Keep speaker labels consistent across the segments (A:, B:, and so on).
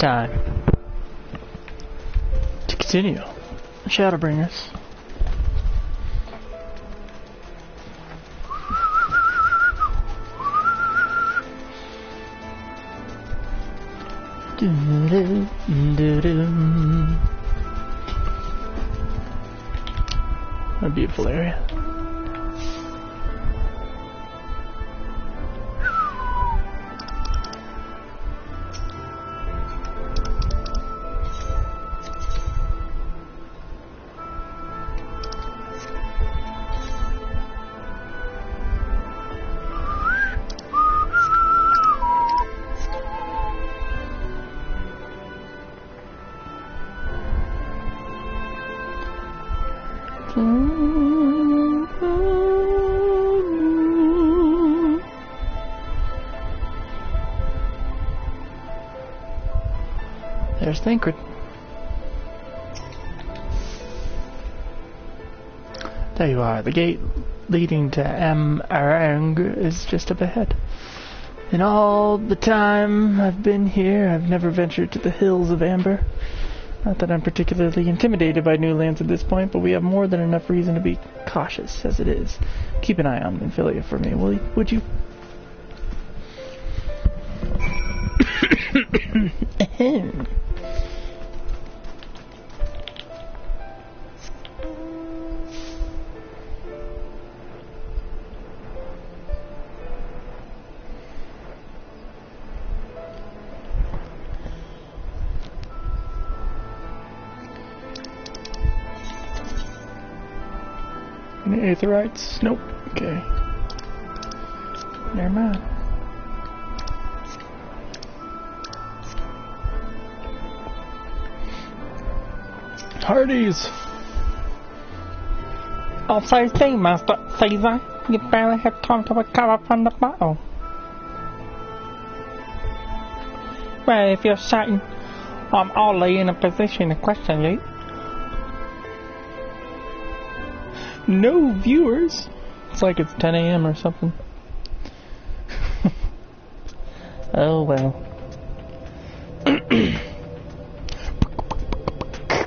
A: time to continue Shadowbringers. What a beautiful area. There's Thancred. There you are. The gate leading to Amarang is just up ahead. In all the time I've been here, I've never ventured to the hills of Amber. Not that I'm particularly intimidated by new lands at this point, but we have more than enough reason to be cautious as it is. Keep an eye on Minfilia for me, would you? Any Aetherites? Nope. Okay. Never mind. Hardies!
B: Oh, say, Master Caesar, you barely have time to recover from the battle. Well, if you're certain, I'm hardly in a position to question you.
A: No viewers. It's like it's 10 a.m. or something. Oh well.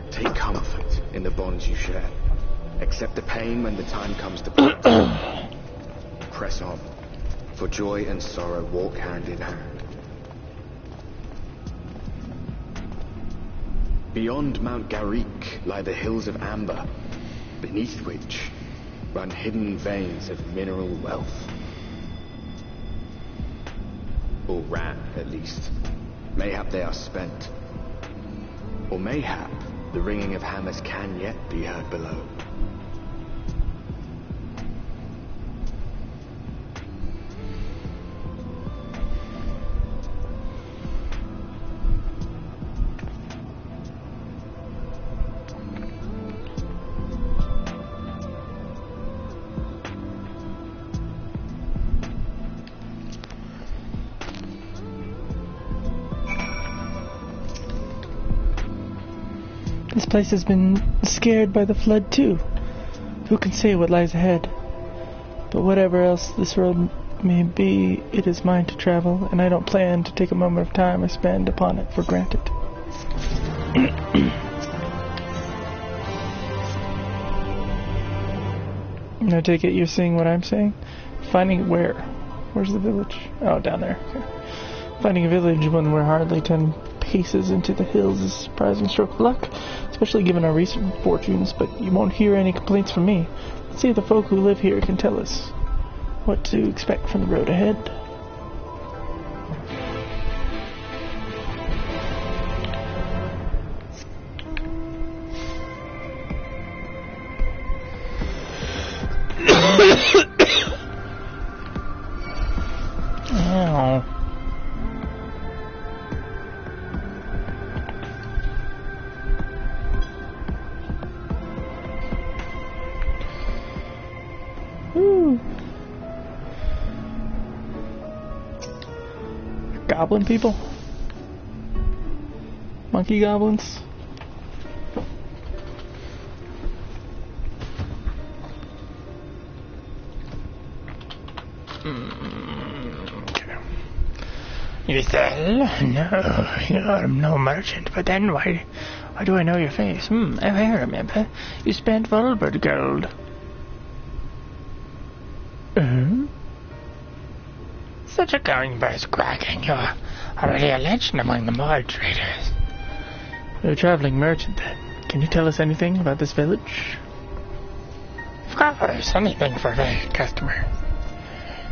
C: Take comfort in the bonds you share. Accept the pain when the time comes to part. Press on, for joy and sorrow walk hand in hand. Beyond Mount Garrick lie the hills of Amber, beneath which run hidden veins of mineral wealth. Or ran, at least. Mayhap they are spent. Or mayhap the ringing of hammers can yet be heard below.
A: This place has been scared by the flood too. Who can say what lies ahead? But whatever else this road may be, it is mine to travel, and I don't plan to take a moment of time I spend upon it for granted. I take it you're seeing what I'm saying? Finding where? Where's the village? Oh, down there. Okay. Finding a village when we're hardly 10 paces into the hills is a surprising stroke of luck, especially given our recent fortunes, but you won't hear any complaints from me. Let's see if the folk who live here can tell us what to expect from the road ahead.
B: Ow.
A: Woo. Goblin people? Monkey goblins? Okay.
B: You sell?
A: No, I'm no merchant, but then why do I know your face? I remember. You spent Volbert gold.
B: Such a going burst cracking. You're already a legend among the mod traders.
A: You're a traveling merchant, then. Can you tell us anything about this village?
B: Of course, anything for the customer.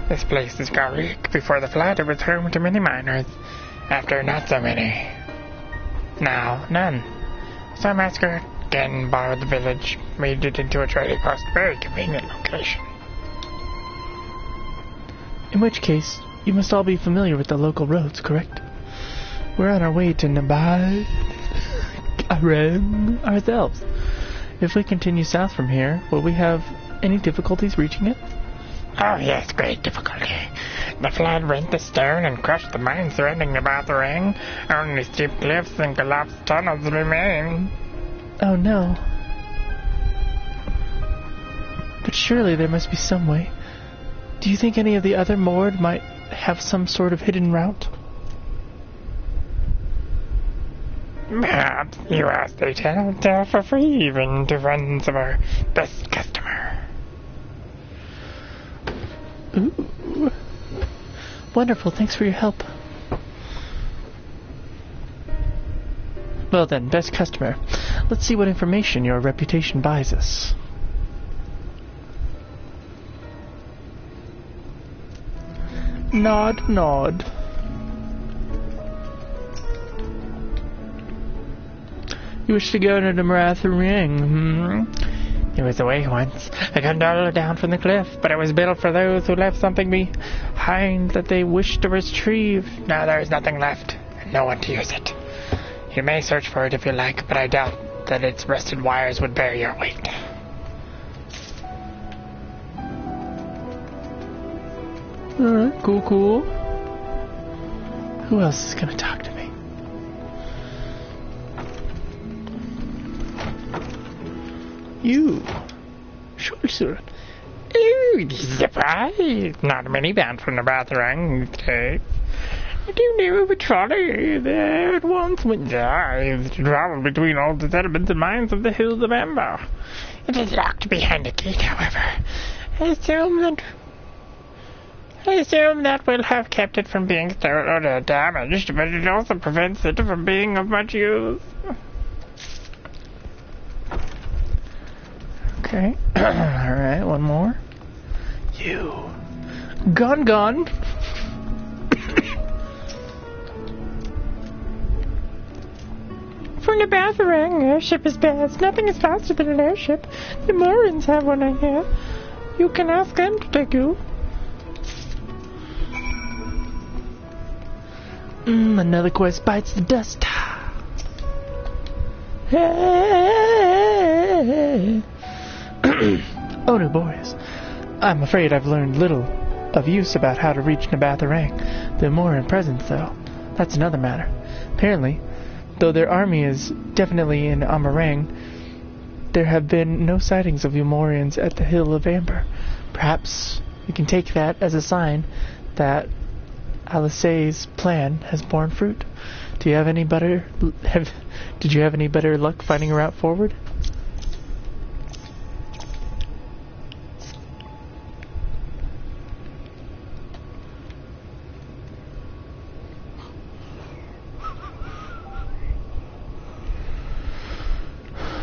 B: This place is Garik. Before the flood, it was home to many miners. After, not so many. Now, none. So Masker again borrowed the village, made it into a trading post. Very convenient location.
A: In which case, you must all be familiar with the local roads, correct? We're on our way to Nabai ourselves. If we continue south from here, will we have any difficulties reaching it?
B: Oh yes, great difficulty. The flood rent the stone and crushed the mines surrounding about the ring. Only steep cliffs and collapsed tunnels remain.
A: Oh no. But surely there must be some way. Do you think any of the other Mord might have some sort of hidden route?
B: Perhaps you ask they tell for free even to friends of our best customer.
A: Ooh. Wonderful, thanks for your help. Well then, best customer, let's see what information your reputation buys us. Nod, nod. You wish to go to the Marath Ring,
B: It was away once, a gondola down from the cliff, but it was built for those who left something behind that they wished to retrieve. Now there is nothing left, and no one to use it. You may search for it if you like, but I doubt that its rusted wires would bear your weight.
A: Alright, cool. Who else is gonna talk to me? You. Sure, sir.
B: Ooh, surprise! Not many bound from the bathroom today. I do know of a trolley that once went to travel between all the settlements and mines of the hills of Amber. It is locked behind a gate, however. I assume that will have kept it from being stolen or damaged, but it also prevents it from being of much use.
A: Okay. Alright, one more. You. Gone.
B: From the bathroom, airship is best. Nothing is faster than an airship. The Morans have one, I hear. You can ask them to take you.
A: Another quest bites the dust. Oh, no, boys. I'm afraid I've learned little of use about how to reach Nabatharang. The Moran presence, though, that's another matter. Apparently, though their army is definitely in Amarang, there have been no sightings of Umorians at the Hill of Amber. Perhaps we can take that as a sign that Alisay's plan has borne fruit. Did you have any better luck finding a route forward?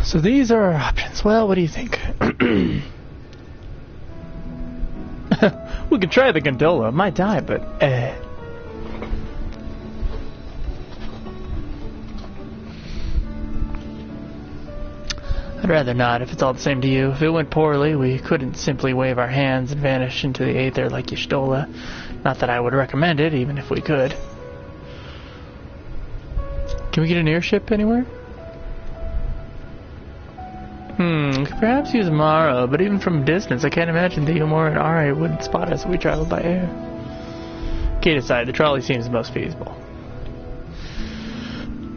A: So these are our options. Well, what do you think? We could try the gondola. Might die, but I'd rather not, if it's all the same to you. If it went poorly, we couldn't simply wave our hands and vanish into the aether like Y'shtola. Not that I would recommend it, even if we could. Can we get an airship anywhere? We could perhaps use Mara, but even from a distance, I can't imagine the Umor and Ari would spot us if we traveled by air. Kate aside, the trolley seems the most feasible.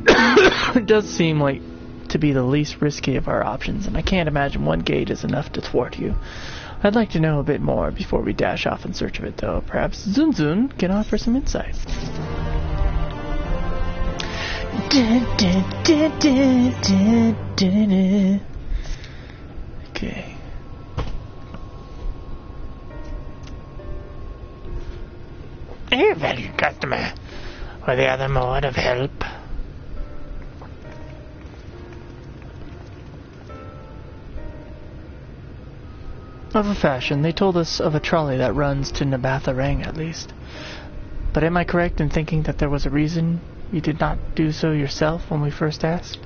A: It does seem like to be the least risky of our options, and I can't imagine one gate is enough to thwart you. I'd like to know a bit more before we dash off in search of it, though. Perhaps Zunzun can offer some insight. Okay.
B: Hey, valued customer. Were the other mode of help?
A: Of a fashion, they told us of a trolley that runs to Nabatharang at least. But am I correct in thinking that there was a reason you did not do so yourself when we first asked?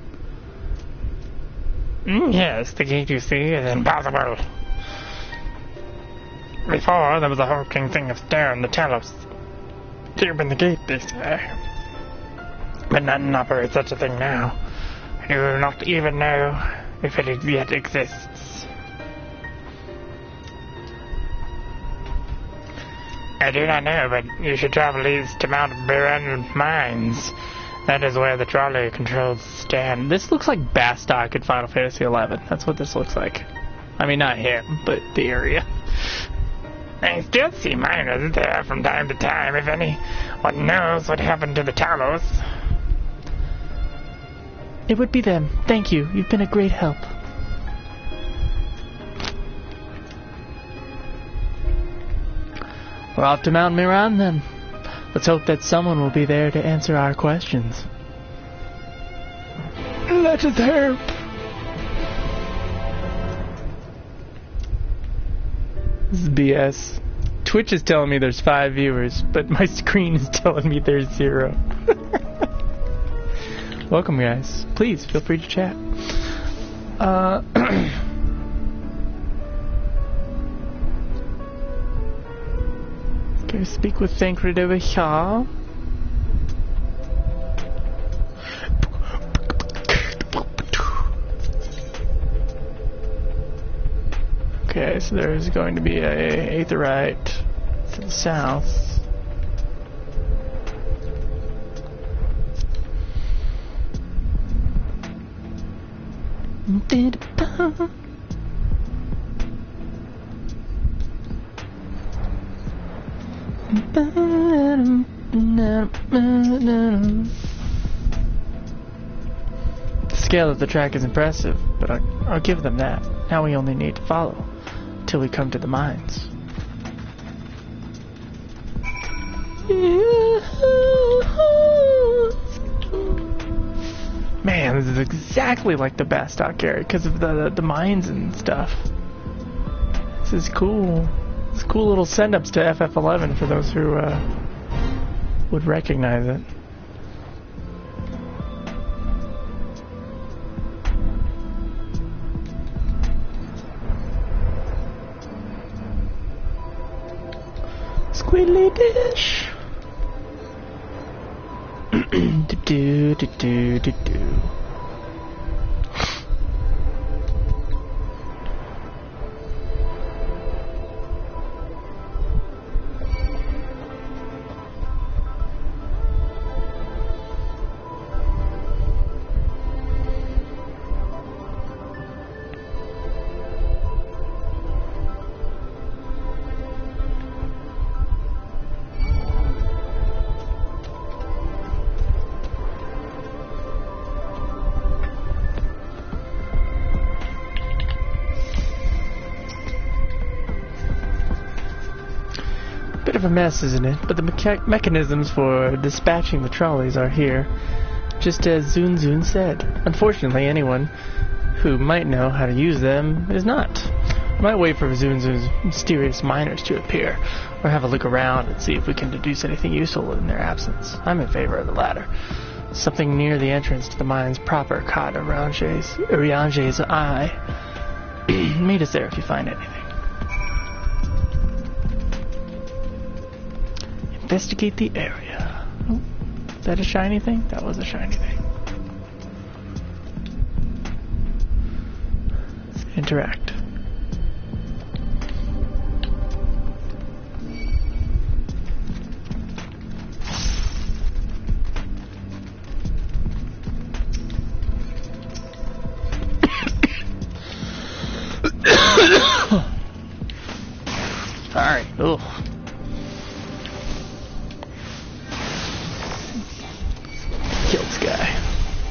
B: Yes, the gate you see is impossible. Before, there was a hulking thing of stone, the Talos. To open the gate, they say. But none operate such a thing now. I do not even know if it yet exists. I do not know, but you should travel east to Mount Biren Mines. That is where the trolley controls stand.
A: This looks like Bastok in Final Fantasy XI. That's what this looks like. I mean, not him, but the area.
B: I still see miners there from time to time, if anyone knows what happened to the Talos.
A: It would be them. Thank you. You've been a great help. We're off to Mount Miran, then. Let's hope that someone will be there to answer our questions. Let us hope. This is BS. Twitch is telling me there's 5 viewers, but my screen is telling me there's 0. Welcome, guys. Please, feel free to chat. Okay, speak with Thancred over here. Okay, so there's going to be a aetheryte to the south. The scale of the track is impressive, but I'll give them that. Now we only need to follow till we come to the mines. Man, this is exactly like the Bastok area because of the mines and stuff. This is cool. It's cool little send-ups to FF11 for those who would recognize it. Squiddly dish. Do do do do do do. Bit of a mess, isn't it? But the mechanisms for dispatching the trolleys are here, just as Zun Zun said. Unfortunately, anyone who might know how to use them is not. I might wait for Zun Zun's mysterious miners to appear, or have a look around and see if we can deduce anything useful in their absence. I'm in favor of the latter. Something near the entrance to the mines proper caught Uriange's eye. Meet us there if you find anything. Investigate the area. Oh, is that a shiny thing? That was a shiny thing. Let's interact. Sorry. Ugh. Kill this guy.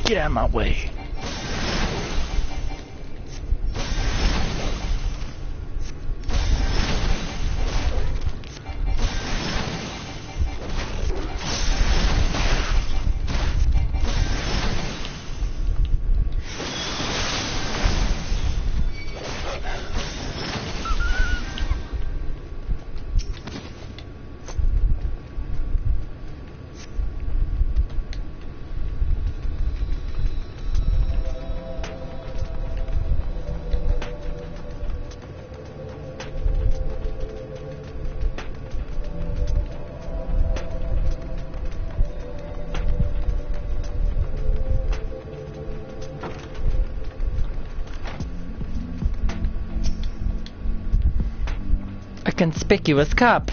A: Get out of my way. Conspicuous cup.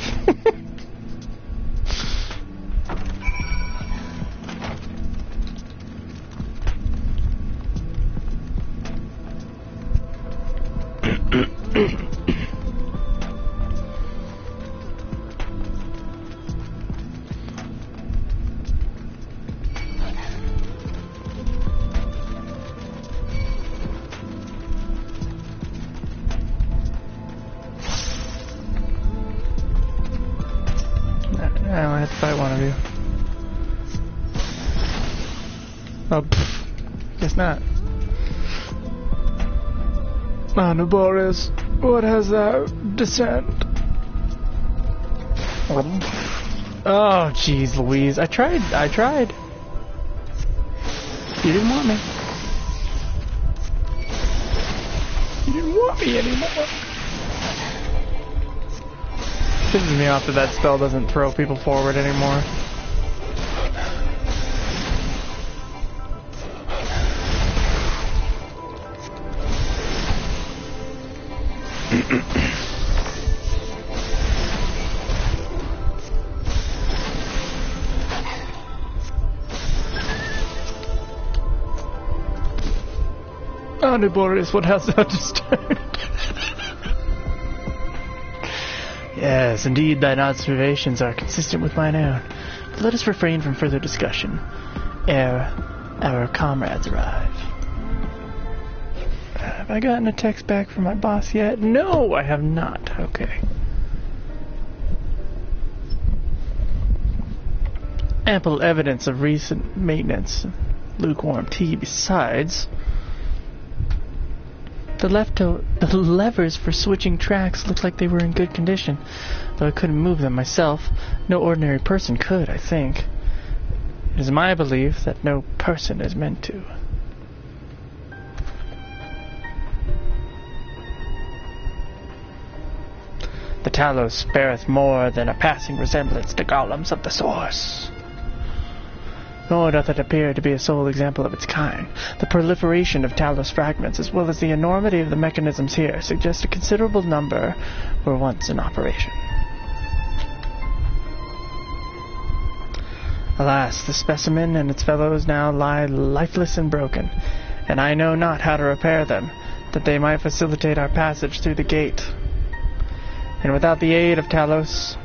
A: I have to fight one of you. Oh, pfft. Guess not. Oh, Naborius, what has thou descent? Oh, jeez Louise. I tried. You didn't want me. You didn't want me anymore. Pisses me off that that spell doesn't throw people forward anymore. Oh, Naborius, what hast thou disturbed? Yes, indeed, thine observations are consistent with mine own. But let us refrain from further discussion ere our comrades arrive. Have I gotten a text back from my boss yet? No, I have not. Okay. Ample evidence of recent maintenance. Lukewarm tea. Besides, the levers for switching tracks looked like they were in good condition, though I couldn't move them myself. No ordinary person could, I think. It is my belief that no person is meant to. The Talos beareth more than a passing resemblance to golems of the source. Nor doth it appear to be a sole example of its kind. The proliferation of Talos fragments, as well as the enormity of the mechanisms here, suggest a considerable number were once in operation. Alas, the specimen and its fellows now lie lifeless and broken, and I know not how to repair them, that they might facilitate our passage through the gate. And without the aid of Talos,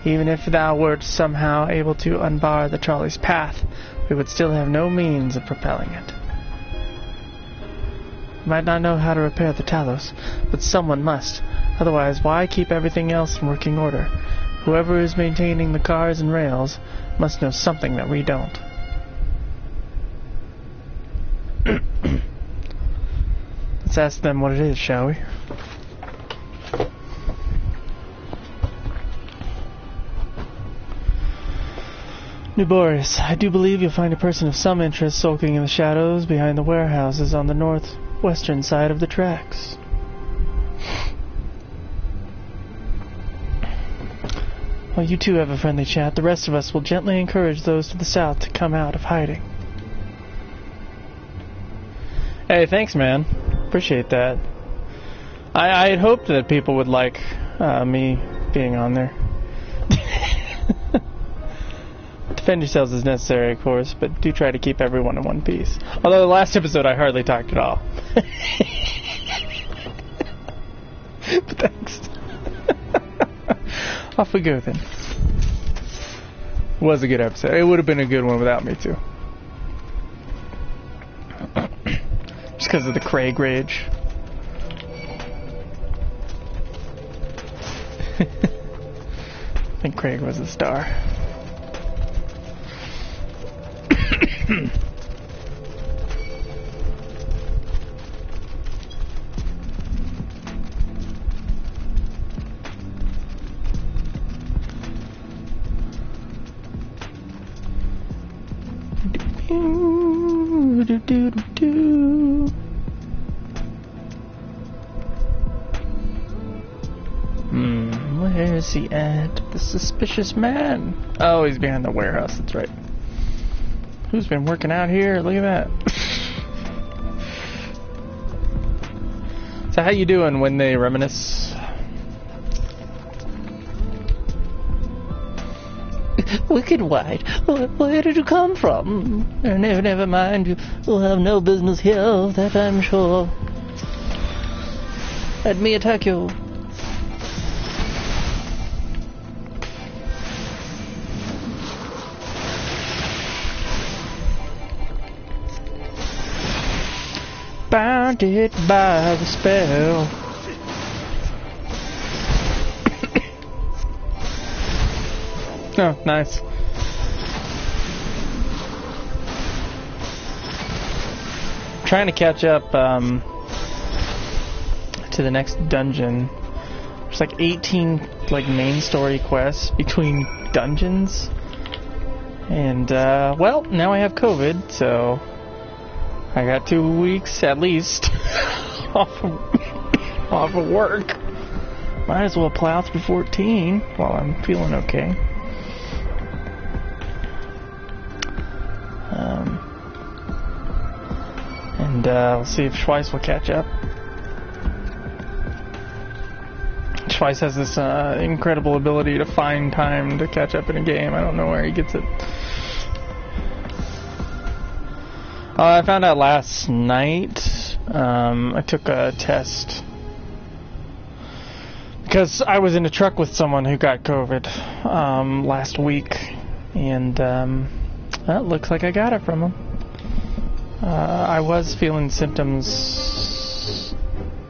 A: even if thou wert somehow able to unbar the trolley's path, we would still have no means of propelling it. We might not know how to repair the Talos, but someone must. Otherwise, why keep everything else in working order? Whoever is maintaining the cars and rails must know something that we don't. Let's ask them what it is, shall we? Naborius, I do believe you'll find a person of some interest sulking in the shadows behind the warehouses on the northwestern side of the tracks. While you two have a friendly chat, the rest of us will gently encourage those to the south to come out of hiding. Hey, thanks, man. Appreciate that. I had hoped that people would like me being on there. Defend yourselves as necessary, of course, but do try to keep everyone in one piece. Although the last episode I hardly talked at all. But thanks. Off we go then. Was a good episode. It would have been a good one without me too. because of the Craig rage. I think Craig was the star. Where is he at? The suspicious man. Oh, he's behind the warehouse, that's right. Who's been working out here? Look at that. So how you doing when they reminisce? Wicked White, where did you come from? Never mind, you have no business here, that I'm sure. Let me attack you. Bounded by the spell. Oh, nice. Trying to catch up to the next dungeon. There's like 18 like main story quests between dungeons. And well, now I have COVID, so I got 2 weeks at least off of work. Might as well plow through 14 while I'm feeling okay. And we'll see if Schweiss will catch up. Schweiss has this incredible ability to find time to catch up in a game. I don't know where he gets it. I found out last night. I took a test because I was in a truck with someone who got COVID last week, and well, it looks like I got it from him. I was feeling symptoms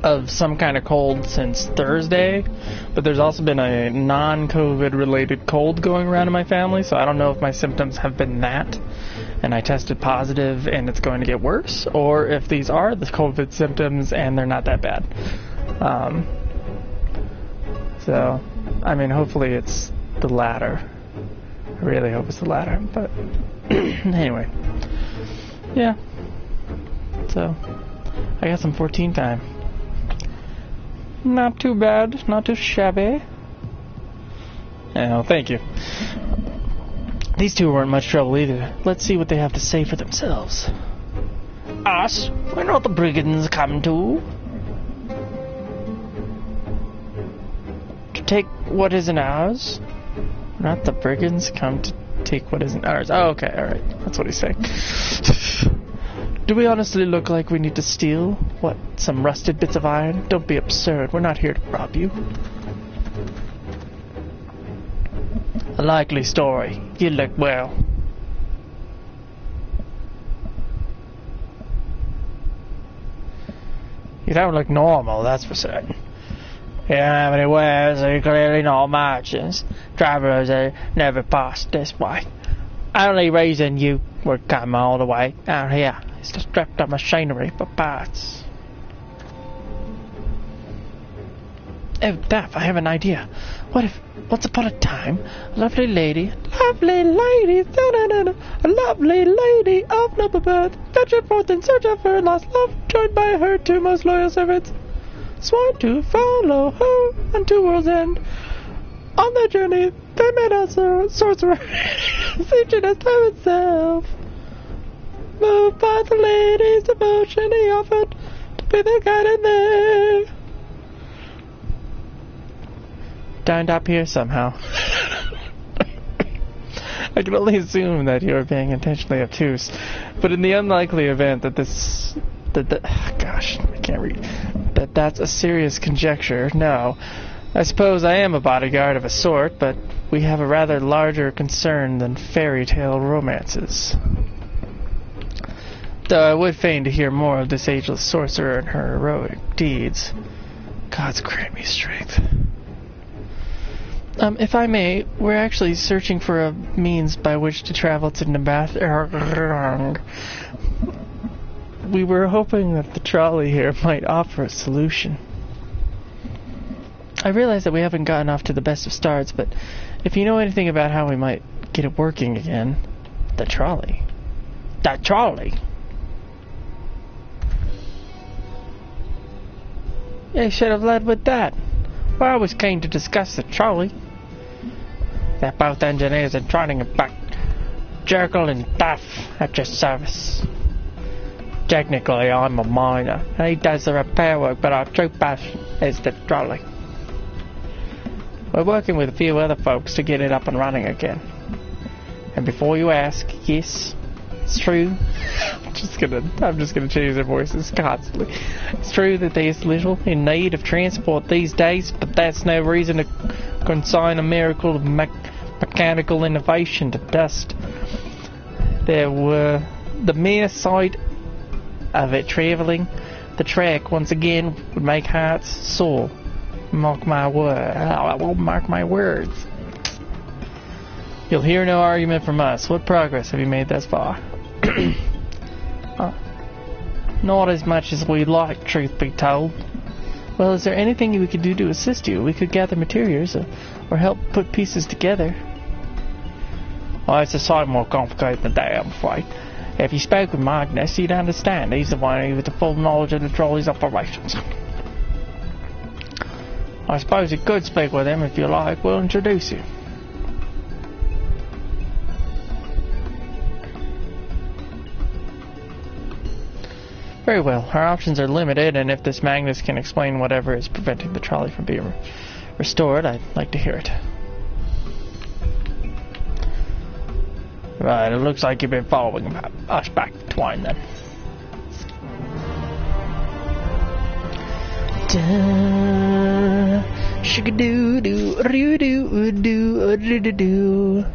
A: of some kind of cold since Thursday, but there's also been a non-COVID related cold going around in my family, so I don't know if my symptoms have been that, and I tested positive and it's going to get worse, or if these are the COVID symptoms and they're not that bad. So, I mean, hopefully it's the latter. I really hope it's the latter, but anyway. Yeah. So, I got some 14 time. Not too bad, not too shabby. Oh, thank you. These two weren't much trouble either. Let's see what they have to say for themselves. Us? We're not the brigands come to take what isn't ours. Not the brigands come to take what isn't ours. Oh, okay, alright. That's what he's saying. Do we honestly look like we need to steal? What, some rusted bits of iron? Don't be absurd. We're not here to rob you. A likely story. You look well. You don't look normal, that's for certain. You don't have any wares, so you're clearly not merchants. Travelers never passed this way. Only reason you would come all the way out here is to strap up machinery for parts. Oh, Daff, I have an idea. What if, once upon a time, a lovely lady, a lovely lady of noble birth, ventured forth in search of her lost love, joined by her two most loyal servants, sworn to follow her unto world's end. On their journey, they met a sorcerer, searching as time itself. Moved by the lady's devotion, he offered to be their guide in there. Dined up here somehow. I can only assume that you are being intentionally obtuse, but in the unlikely event that gosh, I can't read. That's a serious conjecture. No. I suppose I am a bodyguard of a sort, but we have a rather larger concern than fairy tale romances. Though I would fain to hear more of this ageless sorcerer and her heroic deeds. Gods grant me strength. If I may, we're actually searching for a means by which to travel to Nabath. We were hoping that the trolley here might offer a solution. I realize that we haven't gotten off to the best of starts, but if you know anything about how we might get it working again... The trolley? The trolley? You should have led with that. We're always keen to discuss the trolley. They're both engineers in training and back. Jekyll and Duff at your service. Technically, I'm a miner, and he does the repair work, but our true passion is the trolley. We're working with a few other folks to get it up and running again. And before you ask, yes, it's true. I'm just gonna change their voices constantly. It's true that there's little in need of transport these days, but that's no reason to consign a miracle of mechanical innovation to dust. The mere sight of it traveling the track once again would make hearts sore. Mark my word. I won't mark my words. You'll hear no argument from us. What progress have you made thus far? Not as much as we'd like, truth be told. Well, is there anything we could do to assist you? We could gather materials or help put pieces together. Well, it's a sight more complicated than that, I'm afraid. If you spoke with Magnus, you'd understand. He's the one with the full knowledge of the trolley's operations. I suppose you could speak with him if you like. We'll introduce you. Very well. Our options are limited, and if this Magnus can explain whatever is preventing the trolley from being restored, I'd like to hear it. Right, it looks like you've been following us back to Twine, then. Sugar-doo-doo-doo-doo-doo-doo-doo-doo.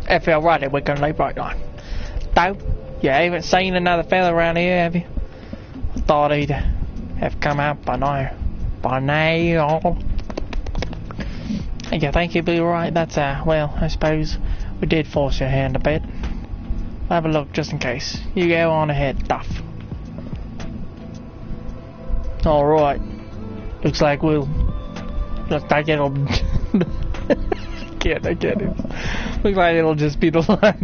A: If you're ready, we can leave right on. Though, you haven't seen another fella around here, have you? I thought he'd have come out by now. By now. You think he'd be alright? That's, well, I suppose we did force your hand a bit. Have a look just in case. You go on ahead, Duff. Alright. Looks like it'll... I get it. Looks like it'll just be the lot.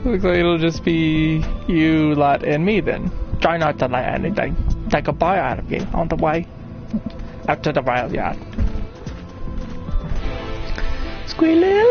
A: Looks like it'll just be you lot and me then. Try not to let anything take a bite out of you on the way out to the rail yard. Squealy.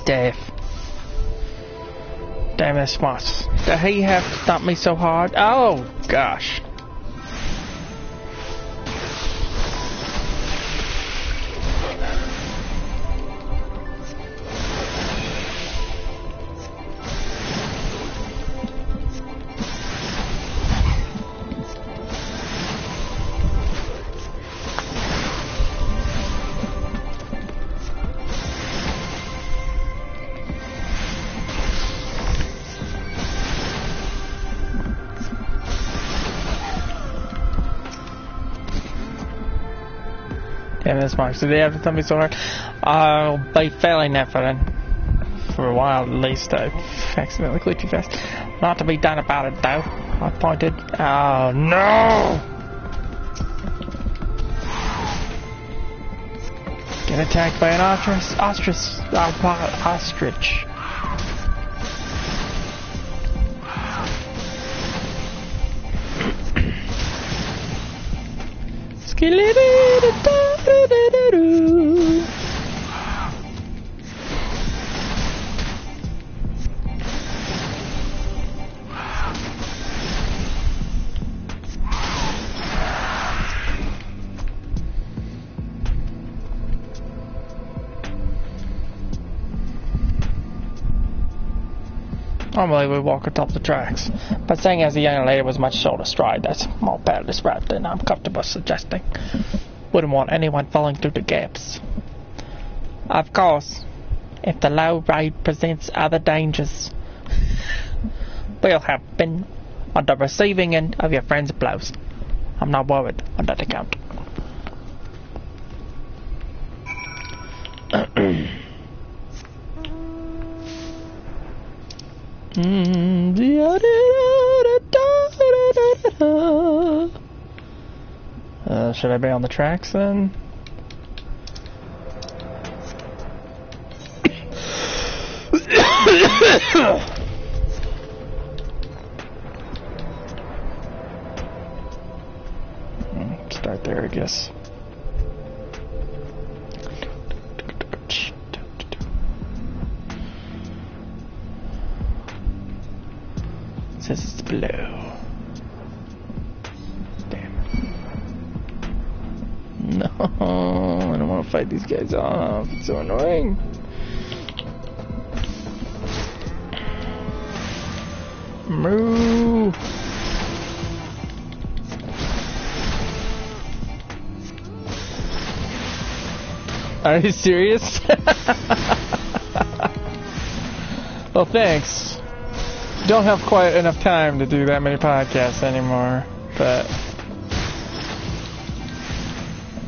A: Dave. Damn it, Smots. Did he have to stomp me so hard? Oh, gosh. Damn this Mark, so they have to tell me so hard. I'll be failing that for a while at least. I accidentally clicked too fast. Not to be done about it though. I pointed. Oh no! Get attacked by an ostrich.
B: Normally we walk atop the tracks, but seeing as the young lady was much shorter stride, that's more perilous route than I'm comfortable suggesting. Wouldn't want anyone falling through the gaps. Of course, if the low ride presents other dangers, we'll have been on the receiving end of your friend's blows. I'm not worried on that account. Should I be on the tracks then? Start there, I guess. Says it's below. Damn. No, I don't want to fight these guys off. It's so annoying. Moo. Are you serious? Well, thanks. Don't have quite enough time to do that many podcasts anymore, but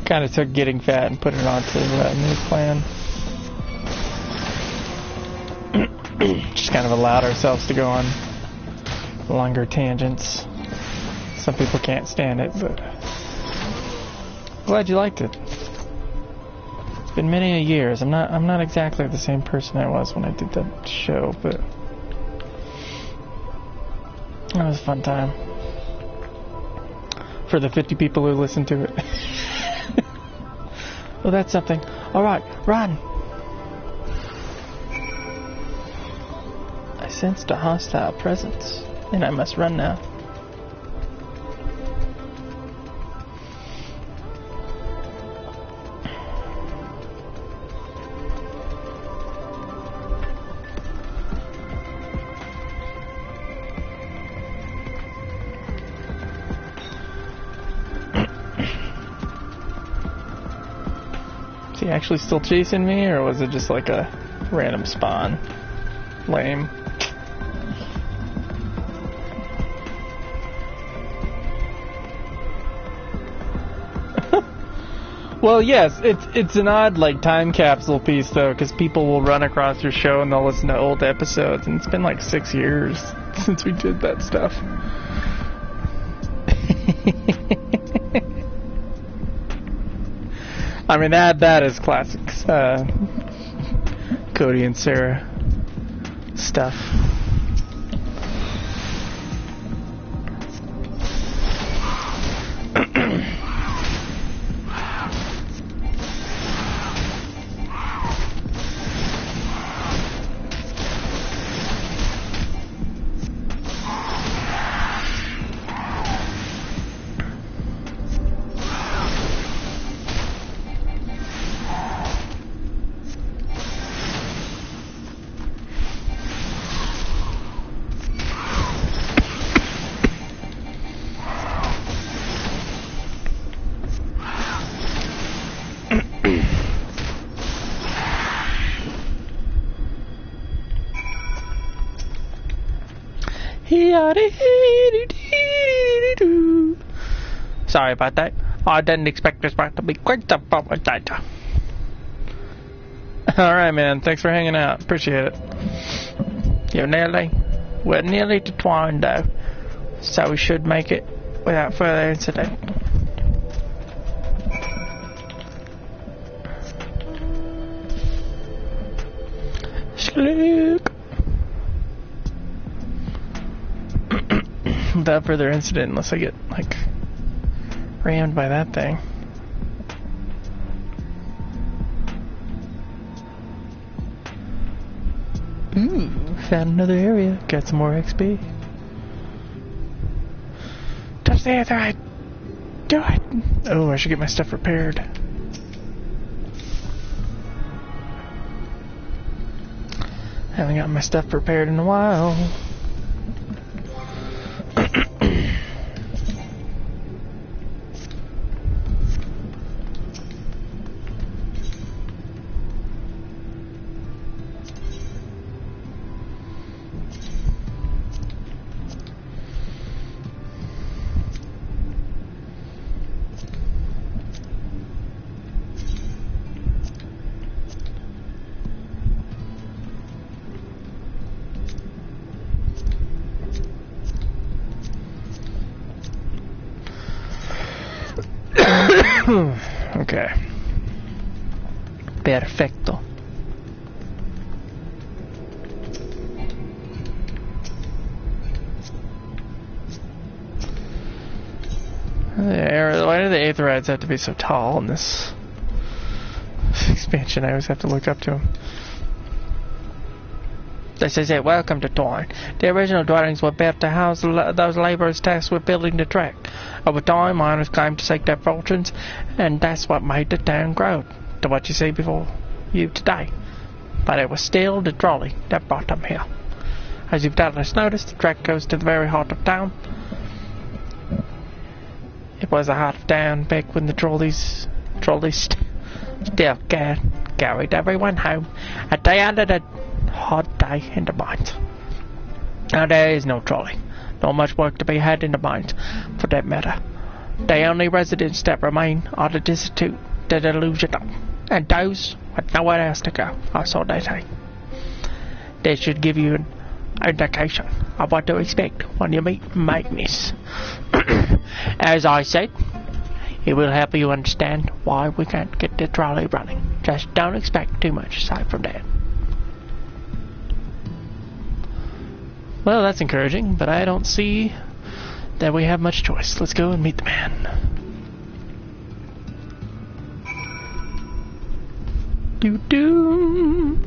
B: kind of took getting fat and put it onto a new plan. Just kind of allowed ourselves to go on longer tangents. Some people can't stand it, but glad you liked it. It's been many years. I'm not exactly the same person I was when I did that show, but that was a fun time. For the 50 people who listened to it. Well, that's something. Alright, run! I sensed a hostile presence, and I must run now. Is he actually still chasing me, or was it just like a random spawn? Lame. Well, yes, it's an odd like time capsule piece though, because people will run across your show and they'll listen to old episodes, and it's been like 6 years since we did that stuff. I mean that is classics. Cody and Sarah stuff. Sorry about that. I didn't expect this part to be quite so that. Alright, man. Thanks for hanging out. Appreciate it. We're nearly intertwined, though. So we should make it without further incident. Slook. Without further incident, unless I get, like, rammed by that thing. Ooh, found another area. Got some more XP. Touch the other. Do it. Oh, I should get my stuff repaired.
A: Haven't got my stuff prepared in a while. Okay. Perfecto. Why do the Aetherites have to be so tall in this expansion? I always have to look up to them. This is it. Welcome to Torn. The original dwellings were built to house those laborers tasked with building the track. Over time, miners came to seek their fortunes, and that's what made the town grow to what you see before you today. But it was still the trolley that brought them here. As you've doubtless noticed, the track goes to the very heart of town. It was the heart of town back when the trolleys still carried everyone home at the end of the hot day in the mines. Now there is no trolley, nor much work to be had in the mines, for that matter. The only residents that remain are the destitute, the delusional, and those with nowhere else to go, or so they say. This should give you an indication of what to expect when you meet Magnus. As I said, it will help you understand why we can't get the trolley running. Just don't expect too much aside from that. Well, that's encouraging, but I don't see that we have much choice. Let's go and meet the man. Doo-doo.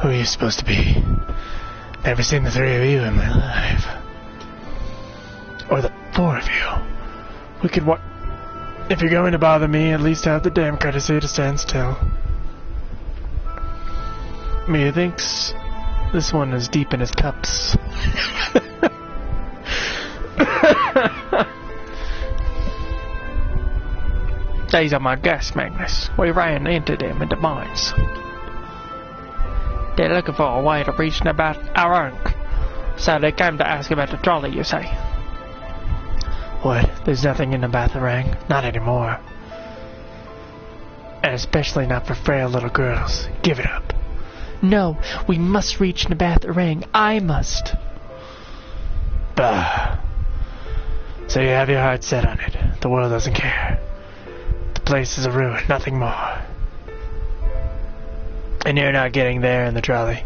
A: Who are you supposed to be? Never seen the three of you in my life. Or the four of you. We could what? If you're going to bother me, at least have the damn courtesy to stand still. Mia thinks this one is deep in his cups. These are my guests, Magnus. We ran into them in the mines. They're looking for a way to reach about our own. So they came to ask about the trolley, you say. What? There's nothing in the Batarang? Not anymore. And especially not for frail little girls. Give it up. No, we must reach Nabath-Arang. I must. Bah. So you have your heart set on it. The world doesn't care. The place is a ruin, nothing more. And you're not getting there in the trolley.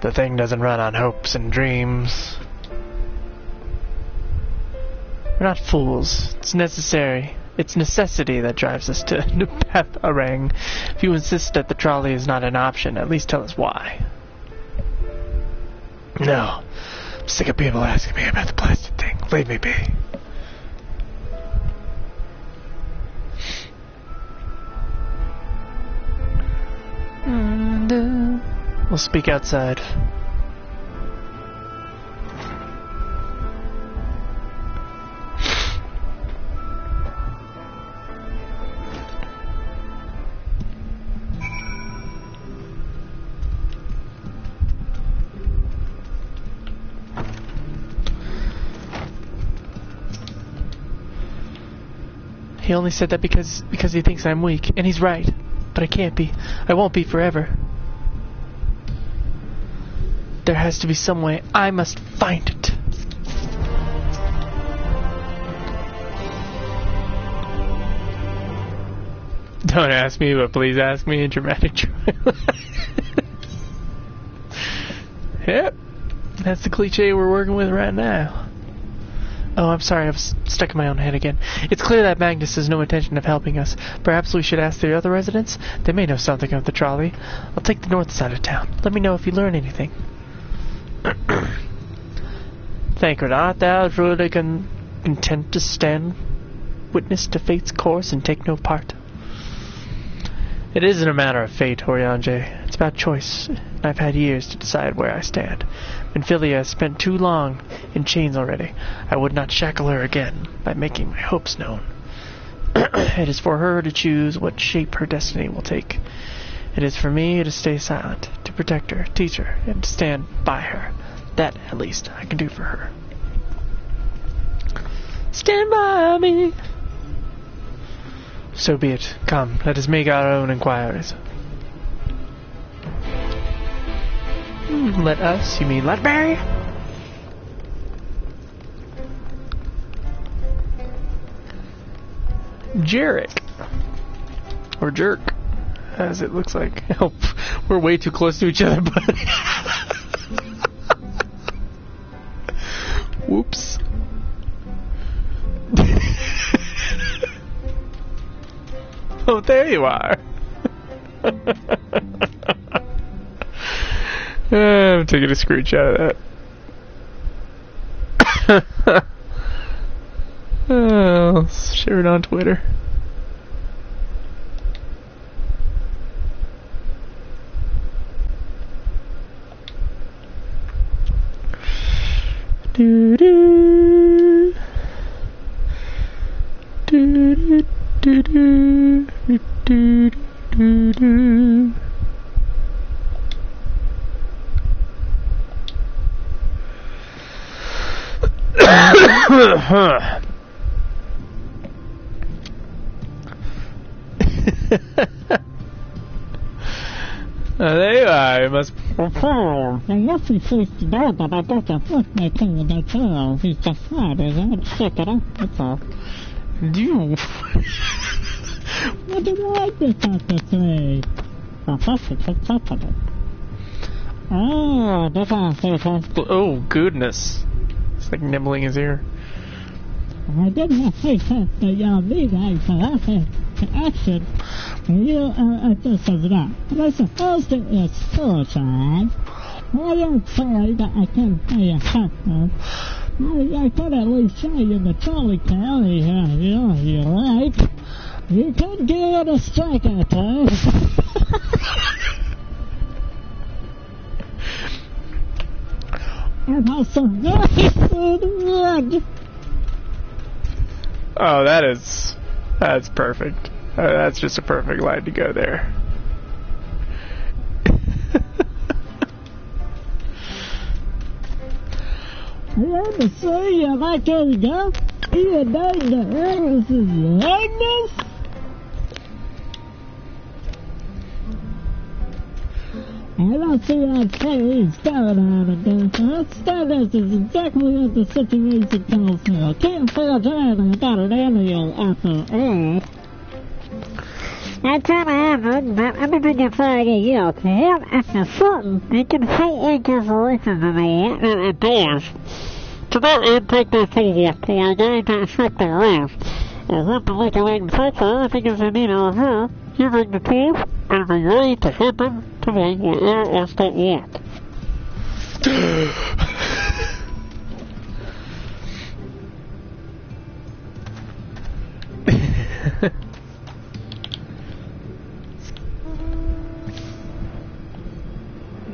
A: The thing doesn't run on hopes and dreams. We're not fools. It's necessary. It's necessity that drives us to Nabath-Arang. If you insist that the trolley is not an option, at least tell us why. No. I'm sick of people asking me about the plastic thing. Leave me be. We'll speak outside. He only said that because he thinks I'm weak, and he's right. But I can't be. I won't be forever. There has to be some way. I must find it. Don't ask me, but please ask me in dramatic trailer. Yep. That's the cliche we're working with right now. Oh, I'm sorry, I was stuck in my own head again. It's clear that Magnus has no intention of helping us. Perhaps we should ask the other residents? They may know something of the trolley. I'll take the north side of town. Let me know if you learn anything. Thank her, art thou truly content to stand witness to fate's course and take no part? It isn't a matter of fate, Oriange. It's about choice, and I've had years to decide where I stand. Minfilia has spent too long in chains already. I would not shackle her again by making my hopes known. It is for her to choose what shape her destiny will take. It is for me to stay silent, to protect her, teach her, and to stand by her. That, at least, I can do for her. Stand by me! So be it. Come, let us make our own inquiries. Let us? You mean Ledbury? Jarek. Or Jerk, as it looks like. Oh, we're way too close to each other, buddy. Whoops. Oh, there you are. I'm taking a screenshot of that. Oh, share it on Twitter. Do do do do do do do do do. There you are. You must.
D: And what he says to know that I got a foot making with that girl. He's just hard as I would check it out, that's all.
A: You.
D: What do you like this out this way? Professor took up of it. Oh, this answer has to.
A: Oh, goodness. It's like nibbling his ear.
D: I didn't say that y'all need I for action. You are a this of that. But I suppose it is suicide. I don't say that I can't pay a factor. I could at least show you the trolley car you like. You could give it a strike at us. And also very good wood.
A: Oh, that's perfect. That's just a perfect line to go there.
D: I want to say you like there we go. You know the earth is Magnus. I don't see what he's going on in this. This is exactly what the situation calls for. Can't feel anything about an alien after all. I tell Evan that everything you're saying you to him after something, he can say it just listen to me and it does. To that end, take this PDF to your game to affect their life. As if to make a way in person, if you give them a help, you bring the team and be ready to help them to make whatever else they want.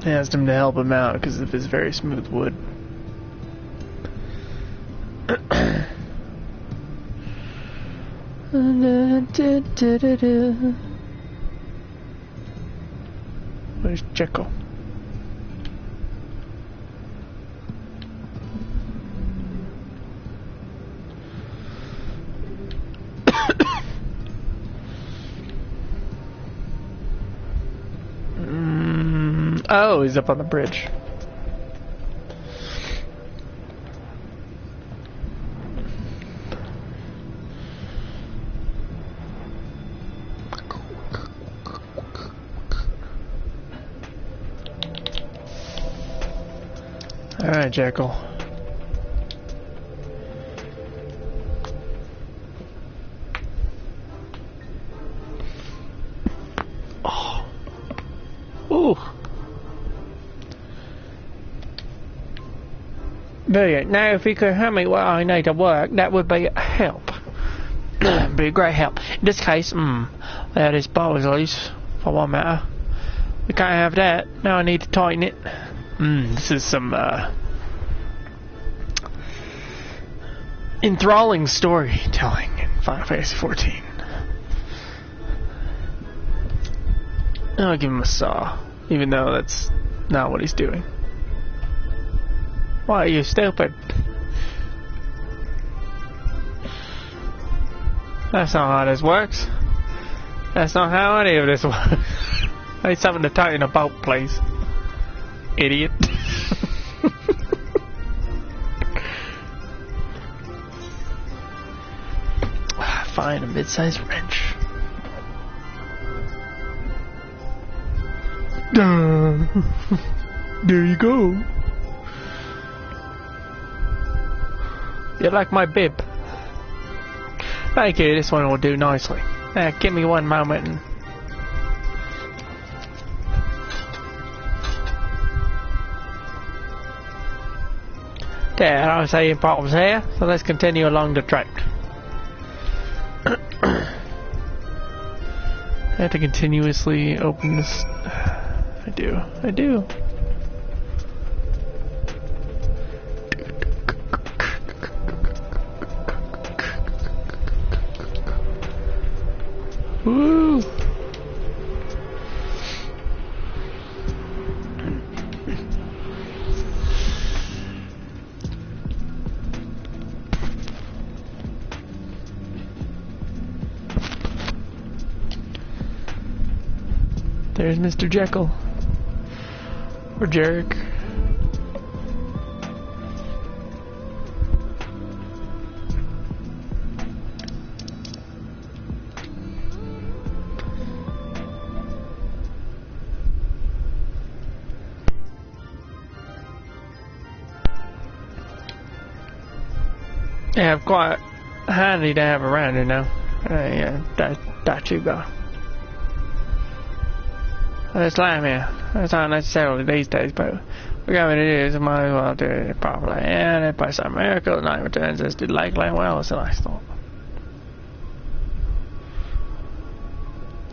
A: He asked him to help him out because of his very smooth wood. Where's Jekyll? Oh, he's up on the bridge. Alright, Jekyll. Whew. Brilliant. Now, if you could hand me what I need to work, that would be a help. Be a great help. In this case, this bow is loose, for one matter. We can't have that. Now I need to tighten it. This is some, enthralling storytelling in Final Fantasy XIV. I'll give him a saw, even though that's not what he's doing. Why are you stupid? That's not how this works. That's not how any of this works. I need something to tighten a bolt, please. Idiot. Find a mid-sized wrench. There you go. You like my bib? Thank you, this one will do nicely. Give me one moment and... There, I was saying problems here, so let's continue along the track. I have to continuously open this. I do. Woo! There's Mr. Jekyll. Or Jarek. Yeah, quite handy to have around, you know. Yeah, that you go. It's lame here. It's not necessarily these days, but we're going to do is might as well do it properly. And if by some miracle the night returns us to Lakeland, well, it's a nice thought.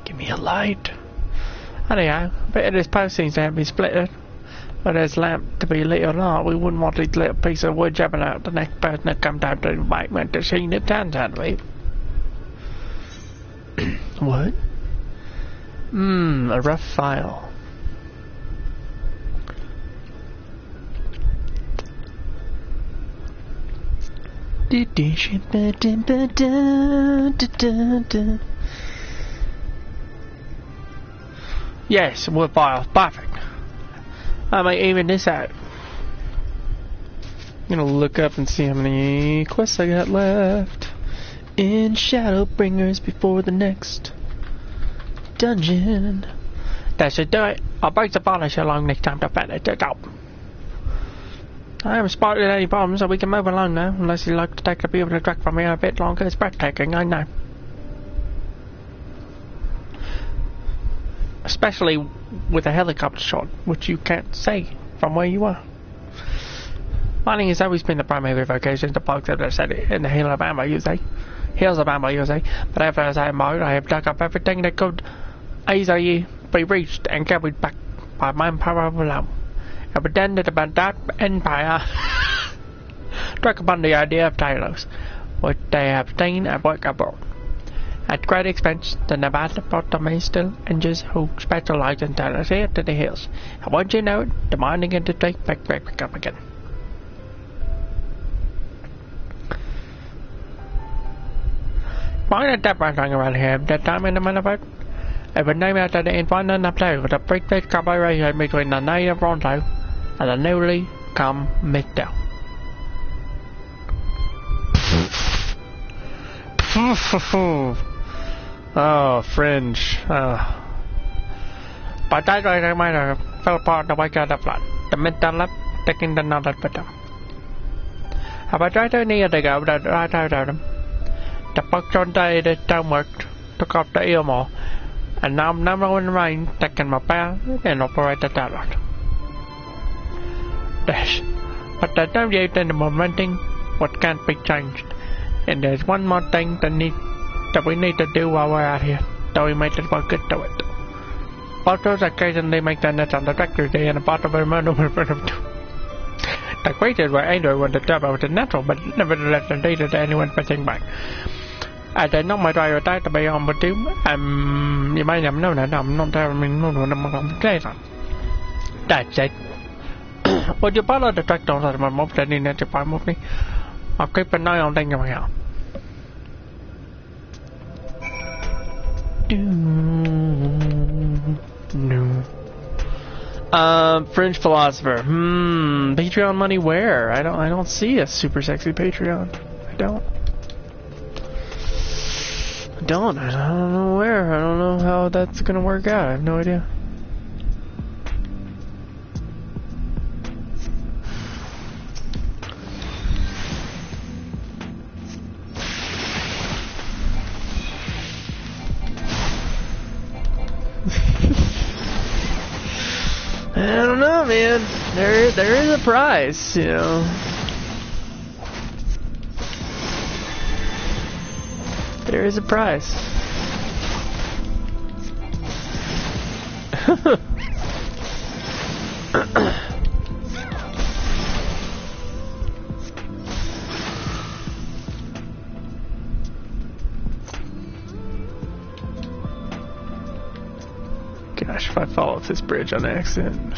A: Give me a light. Anyhow, a bit of this post seems to have been split. But there's lamp to be lit or not, we wouldn't want this little piece of wood jumping out the next person that comes down to the embankment to see the turns out of it. What? A rough file. Yes, wood file. Perfect. I might even this out. I'm gonna look up and see how many quests I got left in Shadowbringers before the next dungeon. That should do it. I'll break the polish along next time to finish it up. I haven't spotted any problems, so we can move along now. Unless you'd like to take the view of the track from here a bit longer. It's breathtaking, I know. Especially with a helicopter shot, which you can't see from where you are. Mining has always been the primary vocation to bugs that are set in the hills of Amber, you say. But after I say mode, I have dug up everything that could easily be reached and carried back by manpower alone. I pretended about that empire struck upon the idea of tailors, which they have seen at work abroad. At great expense, the Nevada brought to me still engines who specialize in tailors here to the hills. And once you know it, the mining industry pick up again. Mine that one thing around here that time in the manifest. It was named after the infinite play with a big collaboration between the native Ronto and the newly come Middle. Oh, fringe. But that way I fell apart the way of the flood. The mental left taking the knowledge with them. I tried to near the go that right out of them. The folks on day that don't work took off the earmore
B: and now I'm now in the rain, taking my power and operate the toilet. Dash. But there's no use in the momenting what can't be changed. And there's one more thing that we need to do while we're out here, so we might as well get to it. Photos occasionally make their nets on the tractor day and a part of a murder. The creatures were angry when the job was natural, but nevertheless related to anyone passing by. I did not my driver tried to be on with you. You might have known that I'm not telling me no one. That's it. Would you follow the tractor on my move that in the farm with me? I'll keep an eye on things coming out. No. Fringe philosopher. Patreon money where? I don't see a super sexy Patreon. I don't know where. I don't know how that's gonna work out. I have no idea. I don't know, man. There is a prize, you know. There is a prize. Gosh, if I fall off this bridge on accident,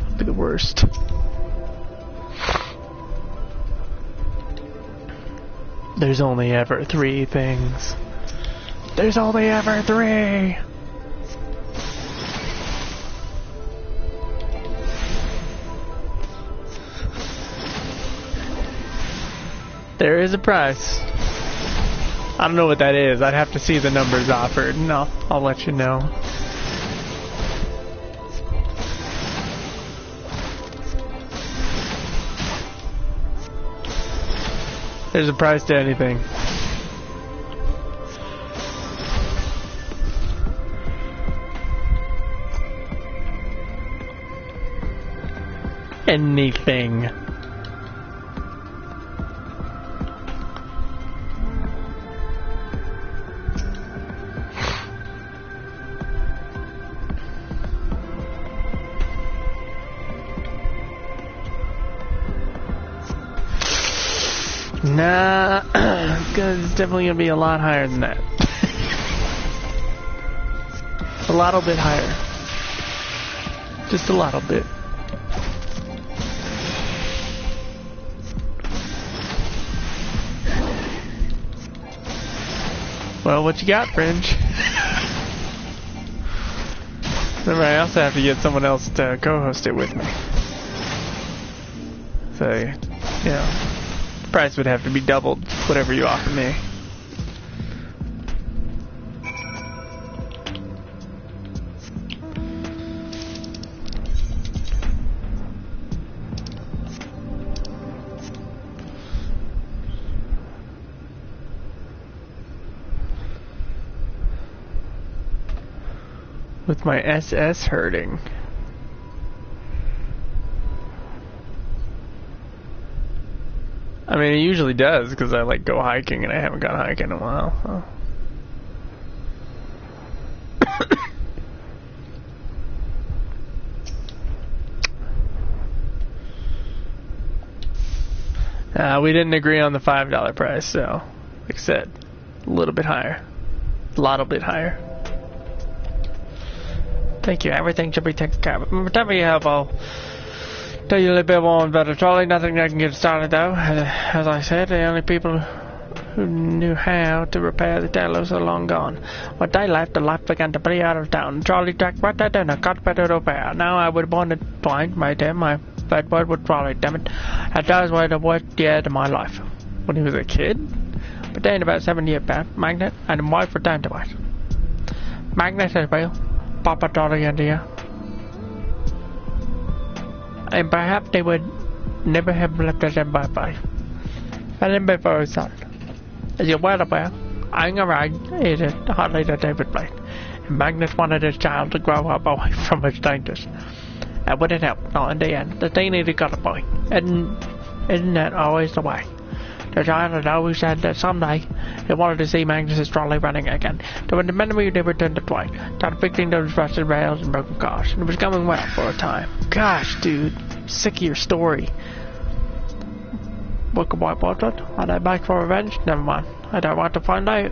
B: it'll be the worst. There's only ever 3 things. There's only ever 3! There is a price. I don't know what that is. I'd have to see the numbers offered, and I'll let you know. There's a price to anything. Anything. Nah, it's definitely gonna be a lot higher than that. A little bit higher. Just a little bit. Well, what you got, Fringe? Remember, I also have to get someone else to co-host it with me. So, you know, the price would have to be doubled, whatever you offer me. With my SS hurting. I mean, it usually does, because I like go hiking and I haven't gone hiking in a while. So. We didn't agree on the $5 price, so, like I said, a little bit higher. A little bit higher. Thank you. Everything should be taken care of. Whatever you have, I'll tell you a little bit more about the trolley. Nothing I can get started, though. As I said, the only people who knew how to repair the tailors are long gone. When they left, the light began to bleed out of town. The trolley track right there, and I got better to repair. Now I would want to blind my damn my bad word with trolley, damn it. That was one of the worst years of my life. When he was a kid? But then about 7 years back, Magnet and the wife were down to it. Magnet as well. Papa Dolly India. And perhaps they would never have left us in bye-bye. Fell in before his son. As you're well aware, I'm alright. He's a hot leader, David Blaine. And Magnus wanted his child to grow up away from his dangers. That wouldn't help, not in the end. The thing is, he got a boy. Isn't that always the way? The child had always said that someday he wanted to see Magnus's trolley running again. So when the men we never turned to twain, started fixing those rusted rails and broken cars. And it was going well for a time.
A: Gosh, dude. I'm sick of your story.
B: What could white was it? Are they back for revenge? Never mind. I don't want to find out.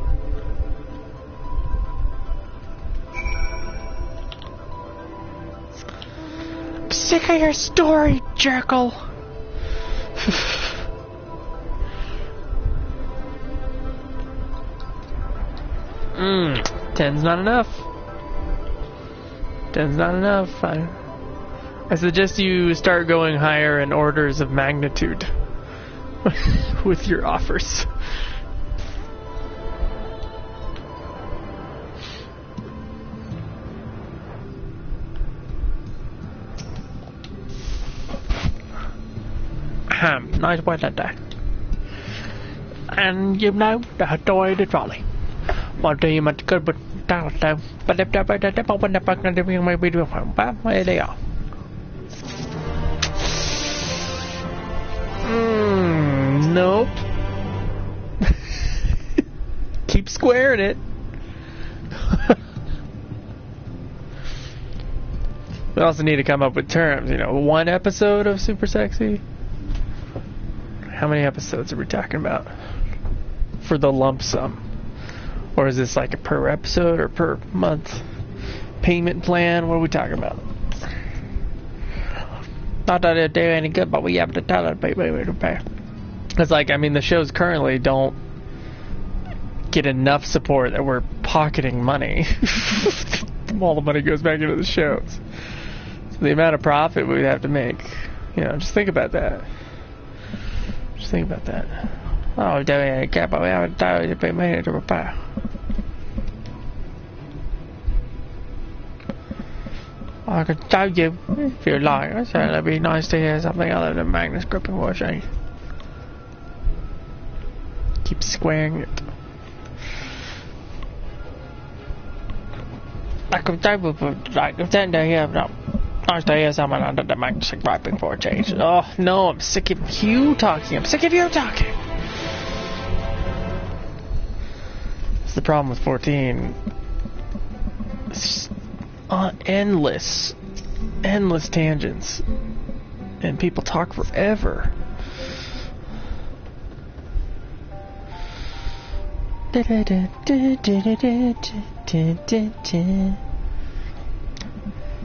A: I'm sick of your story, Jekyll.
B: Ten's not enough. 10's not enough. I suggest you start going higher in orders of magnitude with your offers. Nice way that day. And you know, the toy the trolley. Một thì mình cứ bật tao tao và đẹp đẹp đẹp đẹp bông đẹp bông đẹp nhưng mà bị được khoảng ba mấy đây à. Nope. Keep squaring it. We also need to come up with terms, you know, one episode of Super Sexy. How many episodes are we talking about? For the lump sum. Or is this like a per episode or per month payment plan? What are we talking about? Not that it do any good, but we have to tell it people to pay. It's like, I mean, the shows currently don't get enough support that we're pocketing money. All the money goes back into the shows. So the amount of profit we have to make, you know, just think about that. Just think about that. Oh, doing any good, but we haven't told you to pay money to repair. I could tell you if you like. So it'd be nice to hear something other than Magnus gripping washing. Keep squaring it. I could tell you, like, if then to hear, no, nice to hear someone under the Magnus gripping for a change. Oh no, I'm sick of you talking. I'm sick of you talking. That's the problem with 14. It's endless tangents, and people talk forever.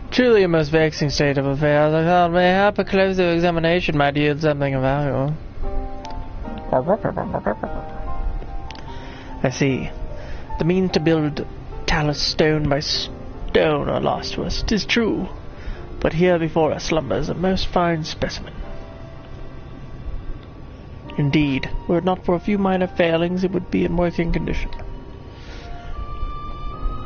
B: Truly a most vexing state of affairs. I thought mayhap a closer examination might yield something of value. I see. The means to build talus stone by stone are lost to us, 'tis true, but here before us slumbers a most fine specimen. Indeed, were it not for a few minor failings, it would be in working condition.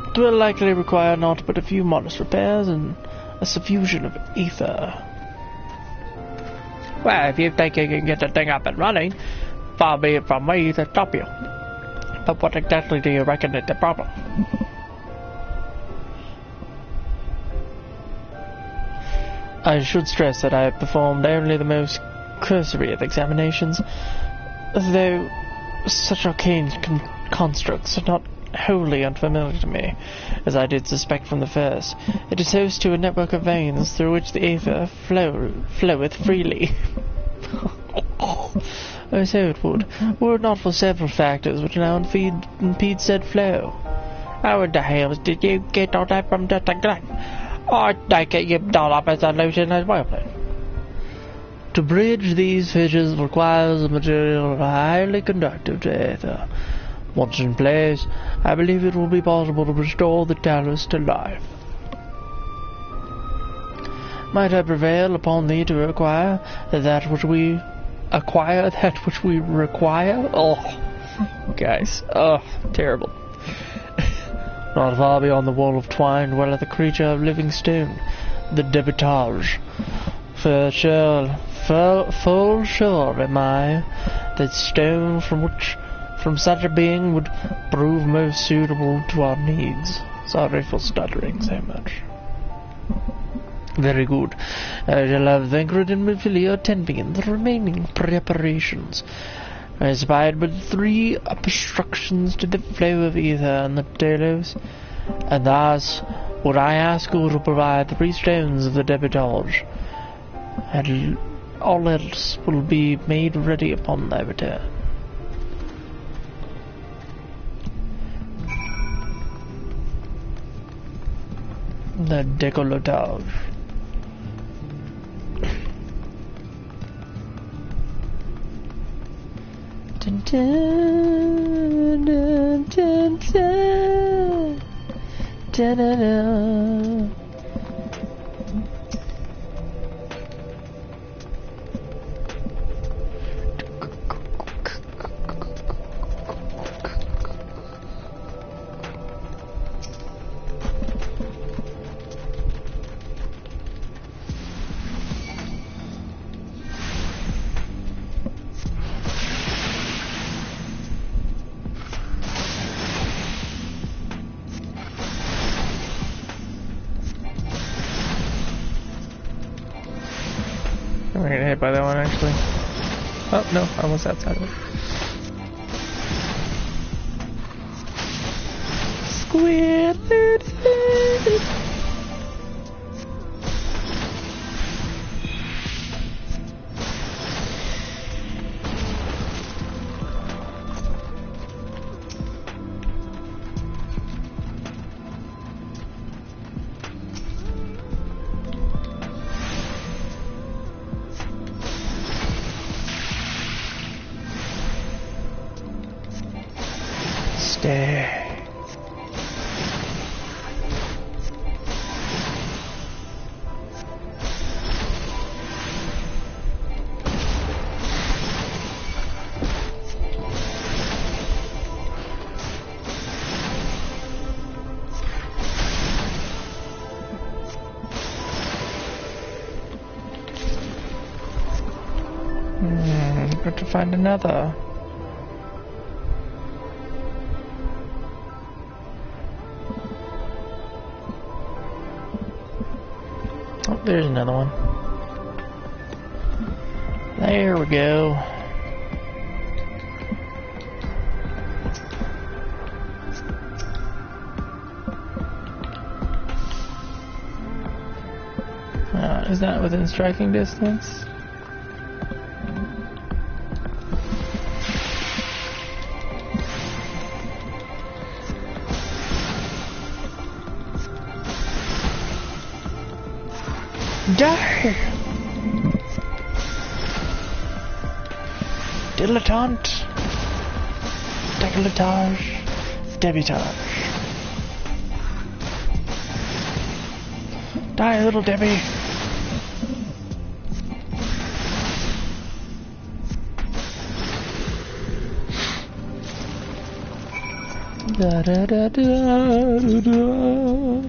B: It will likely require naught but a few modest repairs and a suffusion of ether. Well, if you think you can get the thing up and running, far be it from me to stop you. But what exactly do you reckon is the problem? I should stress that I have performed only the most cursory of examinations, though such arcane constructs are not wholly unfamiliar to me, as I did suspect from the first. It is host to a network of veins through which the ether floweth freely. Oh, so it would, were it not for several factors which now impede said flow. How in the hell did you get all that from just a gun? I take it you've done up a solution as well then. To bridge these fissures requires a material highly conductive to ether. Once in place, I believe it will be possible to restore the talus to life. Might I prevail upon thee to acquire that which we require? Oh, guys, oh, terrible. Not far beyond the wall of twine dwelleth a creature of living stone, the debitage. Full sure am I that stone from which
A: from such a being would prove most suitable to our needs. Sorry for stuttering so much. Very good. I shall have Thancred and Mephilia attending in the remaining preparations. I spied but 3 obstructions to the flow of ether in the Talos, and thus would I ask you to provide 3 stones of the debitage, and all else will be made ready upon thy return. The décolletage. Dun, dun, dun, dun, dun. Dun, dun, dun.
B: I'm getting hit by that one actually. Oh no, almost outside of it.
A: Squid. Stay.
B: Got to find another.
A: Oh, there's another one. There we go.
B: Is that within striking distance?
A: Die! Dilettante. Décolletage. Debitage. Die, little Debbie. Da da da da da da.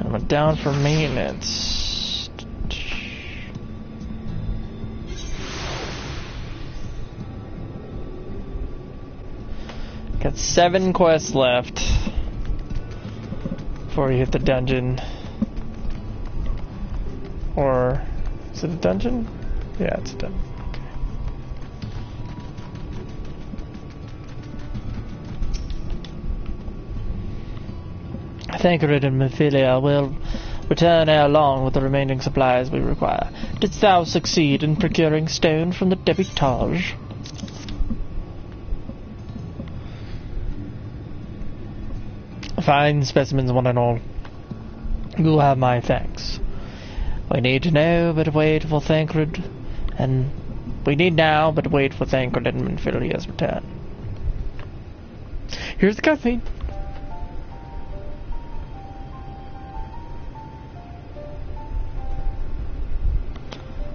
A: I went down for maintenance. Got 7 quests left before you hit the dungeon. Or is it a dungeon? Yeah, it's a dungeon. Thancred and Mephilia will return ere long with the remaining supplies we require. Didst thou succeed in procuring stone from the debitage? Fine specimens, one and all. You'll have my thanks. We need to know, but wait for Thancred, and we need now, but wait for Thancred and Mephilia return. Here's the cutscene.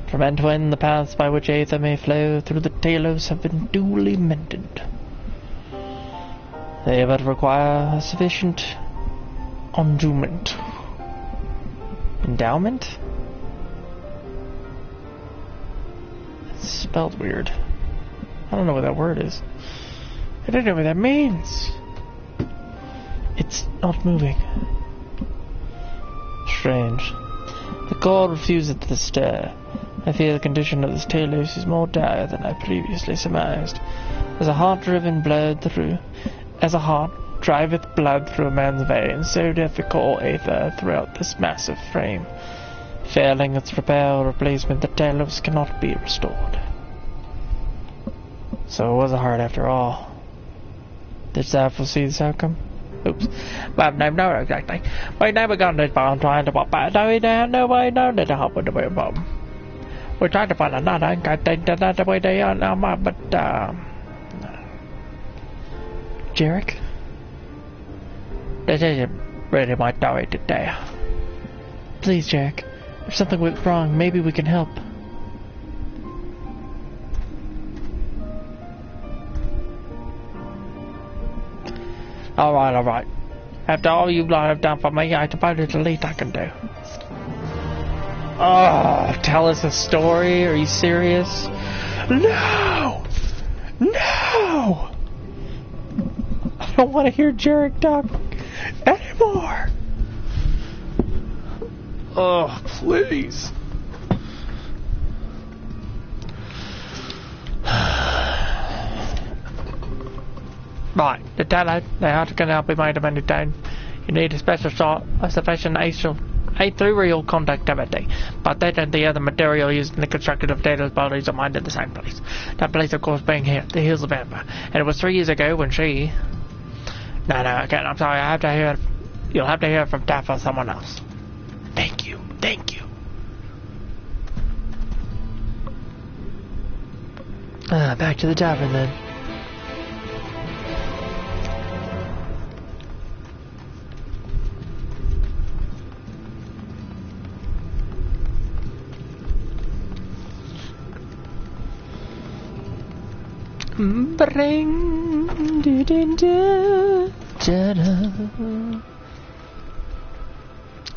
A: From end to end, the paths by which aether may flow through the Talos have been duly mended. They but require a sufficient endowment. Endowment? spelled weird. I don't know what that word is. I don't know what that means. It's not moving. Strange. The cord refuses to stir. I fear the condition of this Talos is more dire than I previously surmised. As a heart driveth blood through a man's veins, so doth the core aether throughout this massive frame. Failing its repair or replacement, the Talos cannot be restored. So it was a heart after all. Did Zaf foresee this outcome? Oops. Well, no, exactly. We never got this bomb trying to pop out. No, we don't know why no need to hop with the weird bomb. We tried to find another, and I think that's the way they are now, but, Jarek? This isn't really my story today. Please, Jarek. If something went wrong, maybe we can help. Alright. After all you lot have done for me, I suppose it's the least I can do. Oh, tell us a story? Are you serious? No! No! I don't want to hear Jarek talk anymore. Oh, please. Right, the Talos, the house cannot be made of any time. You need a special sort of sufficient ethereal conductivity, but that and the other material used in the construction of Talos bodies are mined in the same place. That place, of course, being here, the Hills of Amber. And it was 3 years ago when she... No, I can't, I'm sorry, I have to hear... You'll have to hear from Taff or someone else. Thank you. Back to the tavern then.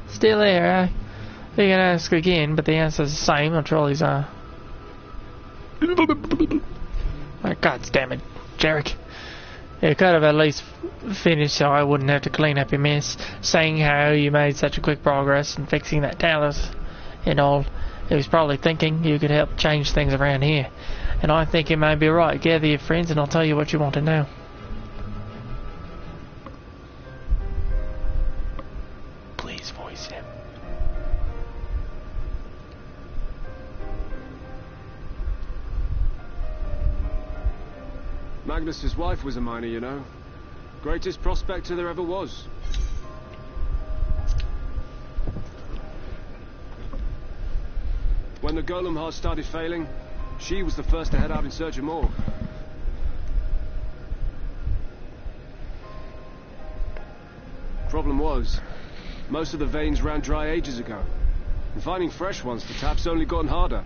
A: Still there, you can ask again, but the answer's the same. I'm sure he's my God damn it, Jarek. You could have at least finished so I wouldn't have to clean up your mess, saying how you made such a quick progress in fixing that Talos and all. He was probably thinking you could help change things around here. And I think it may be right. Gather your friends and I'll tell you what you want to know. Please voice him.
E: Magnus's wife was a miner, you know. Greatest prospector there ever was. When the golem heart started failing, she was the first to head out in search of more. Problem was, most of the veins ran dry ages ago, and finding fresh ones to tap's only gotten harder.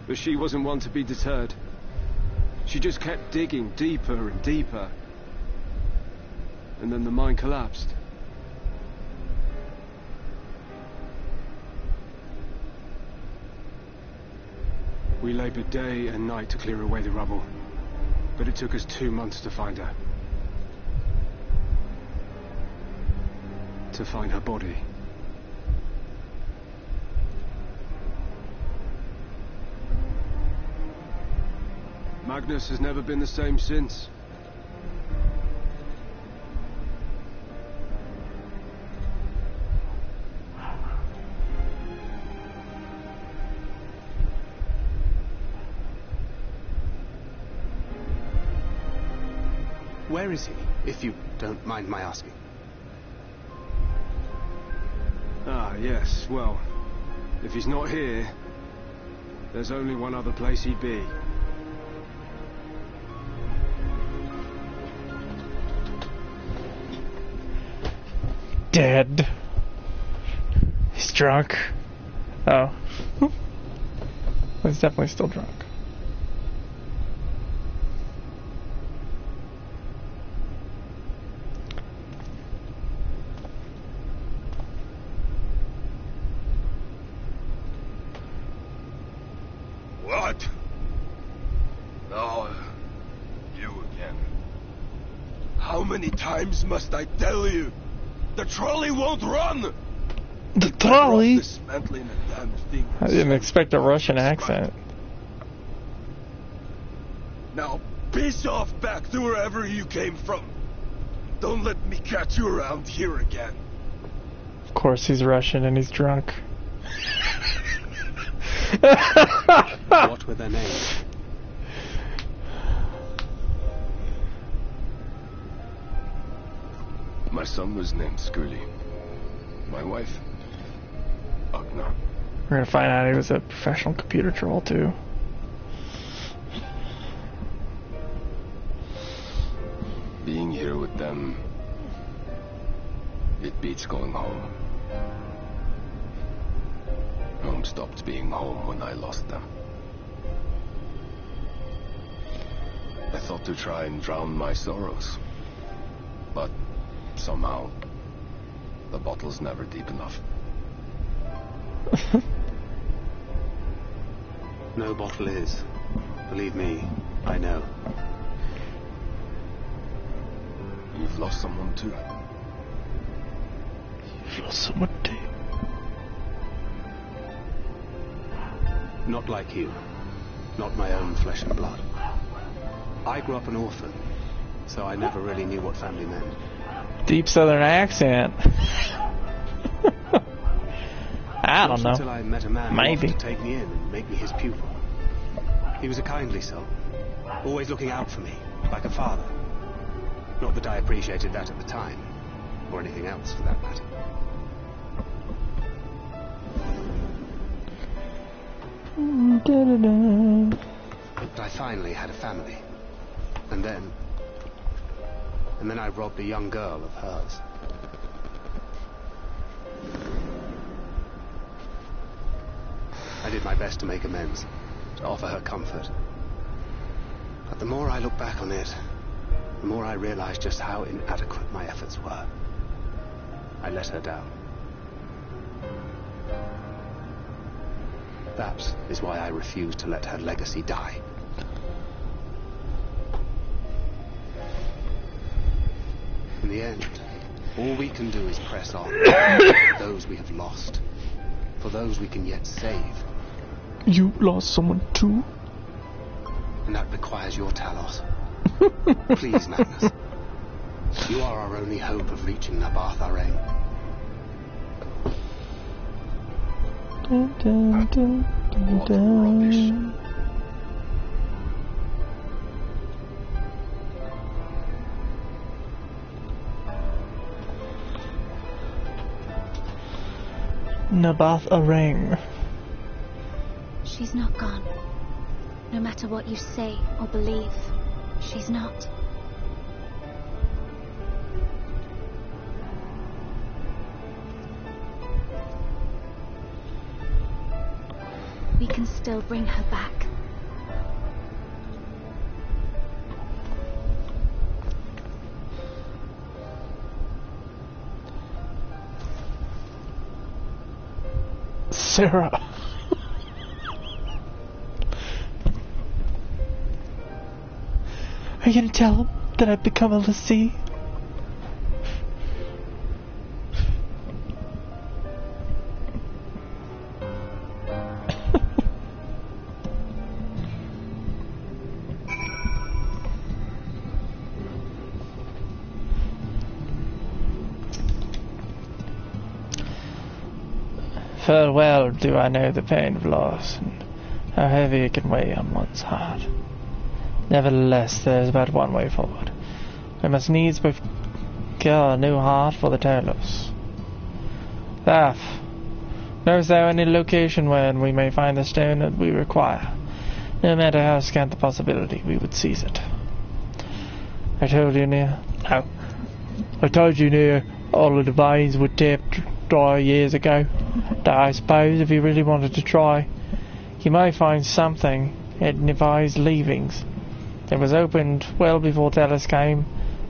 E: But she wasn't one to be deterred. She just kept digging deeper and deeper. And then the mine collapsed. We labored day and night to clear away the rubble, but it took us 2 months to find her. To find her body. Magnus has never been the same since.
F: Where is he, if you don't mind my asking?
E: Ah, yes, well, if he's not here, there's only one other place he'd be.
A: Dead. He's drunk. Oh. He's definitely still drunk.
G: What? Oh, you again. How many times must I tell you? The trolley won't run!
A: The trolley?
G: Dismantling a damn thing.
A: I didn't expect a Russian accent.
G: Now piss off back to wherever you came from. Don't let me catch you around here again.
A: Of course he's Russian and he's drunk.
F: What were their names?
G: My son was named Skurly. My wife, Agna.
A: We're gonna find out he was a professional computer troll too.
G: Being here with them, it beats going home. Home stopped being home when I lost them. I thought to try and drown my sorrows, but somehow the bottle's never deep enough.
F: No bottle is. Believe me, I know.
G: You've lost someone too.
A: You've lost someone too.
F: Not like you. Not my own flesh and blood. I grew up an orphan, so I never really knew what family meant.
A: Deep southern accent. I don't know.
F: Until I met a man who
A: Maybe.
F: offered to take me in and make me his pupil. He was a kindly soul, always looking out for me, like a father. Not that I appreciated that at the time, or anything else for that matter. But I finally had a family. And then I robbed a young girl of hers. I did my best to make amends, to offer her comfort. But the more I look back on it, the more I realize just how inadequate my efforts were. I let her down. That is why I refuse to let her legacy die. In the end, all we can do is press on for those we have lost, for those we can yet save.
A: You lost someone too?
F: And that requires your Talos. Please, Magnus. You are our only hope of reaching Nabath Arain.
A: Dun, dun, dun, dun,
F: What rubbish.
A: Nabath Arain.
H: She's not gone. No matter what you say or believe, she's not. We can still bring her back.
A: Sarah. Are you gonna tell him that I've become a lessee? Full well do I know the pain of loss, and how heavy it can weigh on one's heart. Nevertheless, there is but one way forward. We must needs procure a new heart for the Talos. Thaf, knows thou any location wherein we may find the stone that we require? No matter how scant the possibility, we would seize it. I told you, Nia. No. I told you, Nia, all of the veins were tapped dry years ago. That I suppose if you really wanted to try, you might find something at Nevi's leavings. It was opened well before Tellus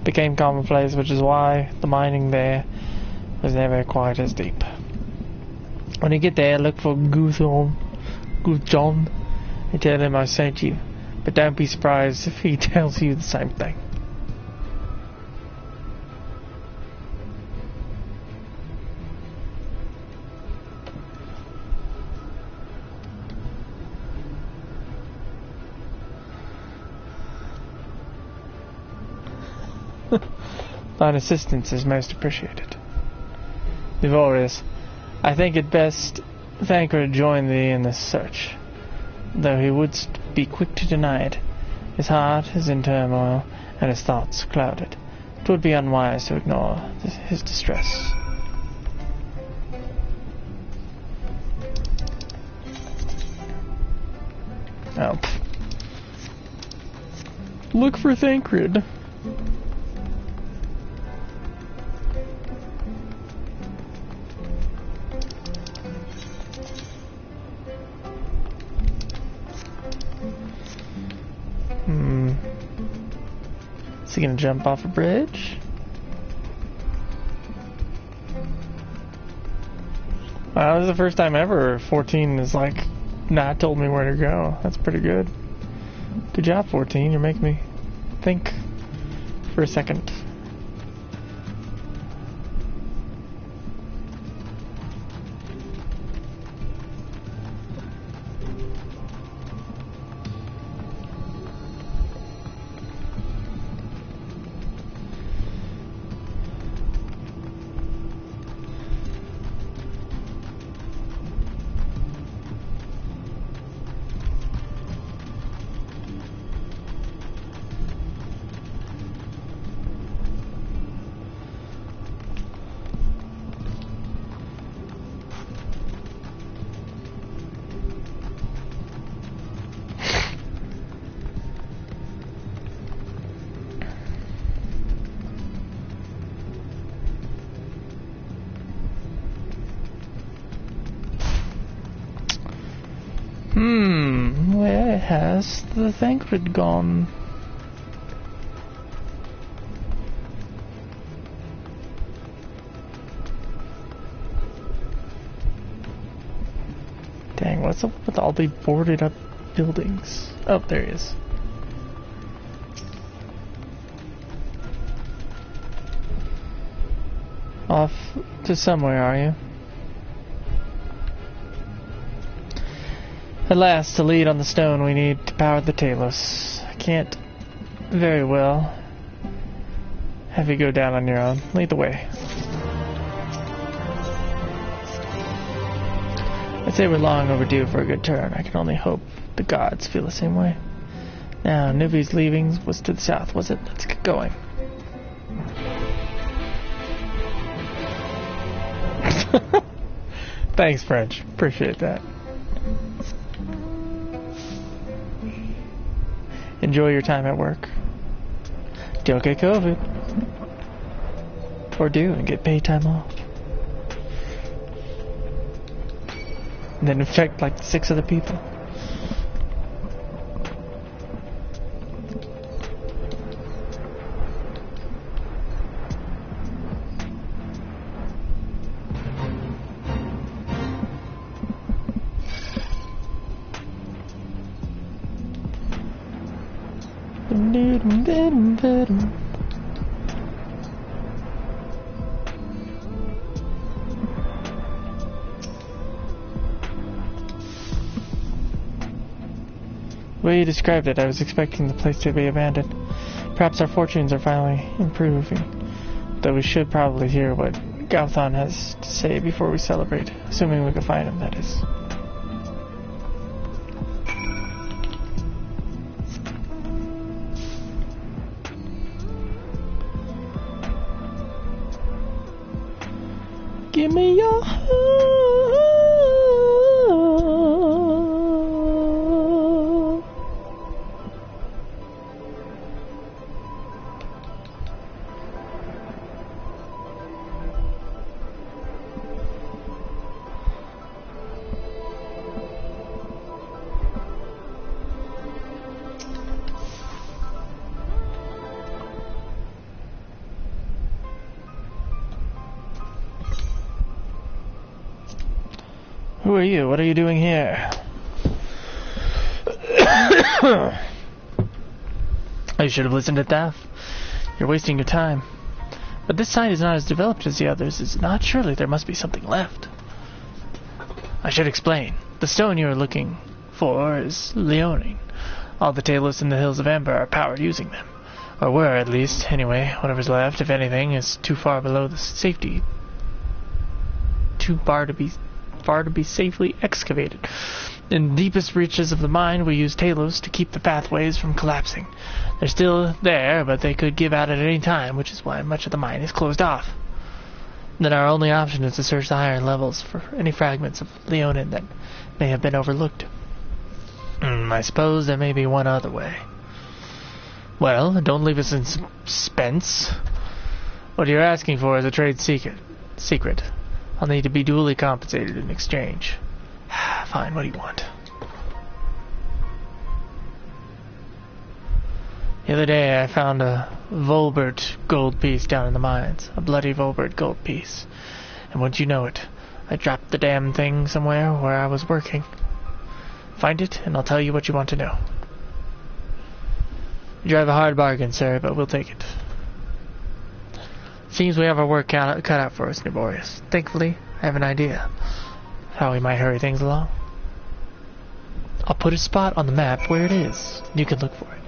A: became commonplace, which is why the mining there was never quite as deep. When you get there, look for Guthon, I tell him I sent you, but don't be surprised if he tells you the same thing. Thine assistance is most appreciated. Evoris, I think it best Thancred join thee in this search, though he would be quick to deny it. His heart is in turmoil, and his thoughts clouded. 'Twould be unwise to ignore his distress. Oh. Look for Thancred. Is he gonna jump off a bridge? Wow, this is the first time ever 14 has like not told me where to go. That's pretty good. Good job, 14. You're making me think for a second. Where has the Thancred gone? Dang, what's up with all the boarded up buildings? Oh, there he is. Off to somewhere, are you? At last, the lead on the stone we need to power the Talos. I can't very well have you go down on your own. Lead the way. I'd say we're long overdue for a good turn. I can only hope the gods feel the same way. Now, Nuvi's leaving was to the south, was it? Let's get going. Thanks, French. Appreciate that. Enjoy your time at work. Don't get COVID. Or do and get paid time off. And then infect like 6 other people. The way you described it, I was expecting the place to be abandoned. Perhaps our fortunes are finally improving. Though we should probably hear what Gauthon has to say before we celebrate. Assuming we can find him, that is. Give me your heart. Who are you? What are you doing here? I should have listened to Thaf. You're wasting your time. But this site is not as developed as the others, is it not? Surely there must be something left. I should explain. The stone you are looking for is Leonin. All the Talos in the Hills of Amber are powered using them. Or were, at least. Anyway, whatever's left, if anything, is too far below the safety. Too far to be safely excavated. In the deepest reaches of the mine, we use Talos to keep the pathways from collapsing. They're still there, but they could give out at any time, which is why much of the mine is closed off. Then our only option is to search the higher levels for any fragments of Leonin that may have been overlooked. I suppose there may be one other way. Well, don't leave us in suspense. What you're asking for is a trade secret. I'll need to be duly compensated in exchange. Fine, what do you want? The other day I found a Volbert gold piece down in the mines. A bloody Volbert gold piece. And wouldn't you know it, I dropped the damn thing somewhere where I was working. Find it, and I'll tell you what you want to know. You drive a hard bargain, sir, but we'll take it. Seems we have our work cut out for us, Naborius. Thankfully, I have an idea of how we might hurry things along. I'll put a spot on the map where it is. You can look for it.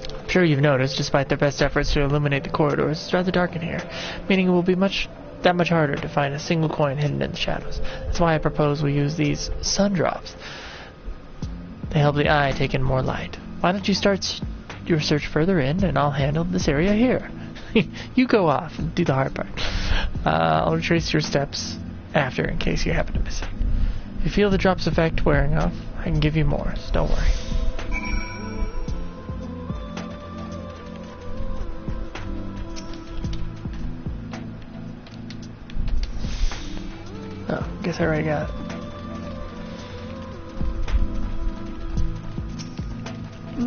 A: I'm sure you've noticed, despite their best efforts to illuminate the corridors, it's rather dark in here, meaning it will be that much harder to find a single coin hidden in the shadows. That's why I propose we use these sun drops. They help the eye take in more light. Why don't you start your search further in, and I'll handle this area here. You go off and do the hard part. I'll retrace your steps after in case you happen to miss it. If you feel the drop's effect wearing off, I can give you more, so don't worry. Oh, guess I already got it.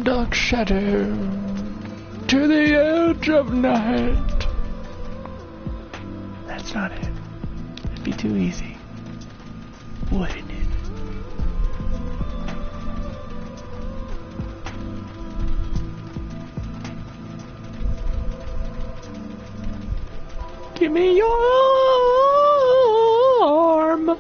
A: Dark shadow to the edge of night. That's not it. It'd be too easy, wouldn't it? Give me your arm.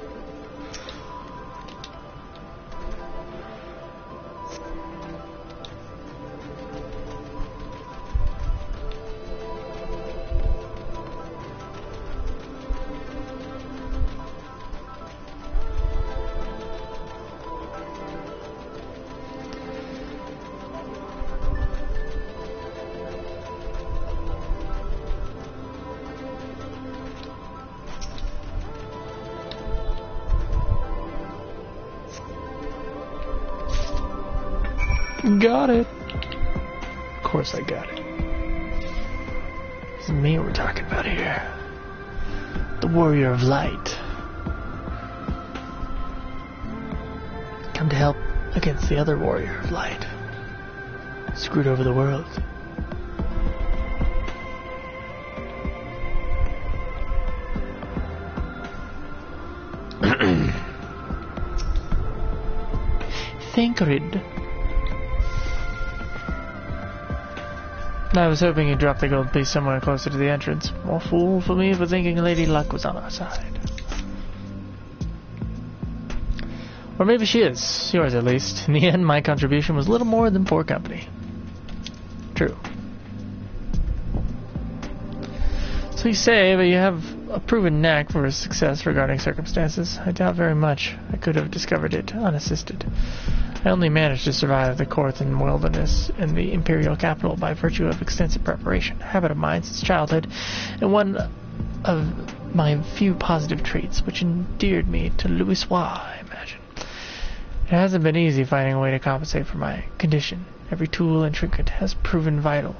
A: Got it. Of course I got it. It's me we're talking about here. The Warrior of Light. Come to help against the other Warrior of Light. Screwed over the world. Thancred. I was hoping you'd drop the gold piece somewhere closer to the entrance. More fool for me for thinking Lady Luck was on our side. Or maybe she is. Yours, at least. In the end, my contribution was little more than poor company. True. So you say, but you have a proven knack for success regarding circumstances. I doubt very much I could have discovered it unassisted. I only managed to survive the Korthan wilderness in the Imperial capital by virtue of extensive preparation, a habit of mine since childhood, and one of my few positive traits which endeared me to Louisoix, I imagine. It hasn't been easy finding a way to compensate for my condition. Every tool and trinket has proven vital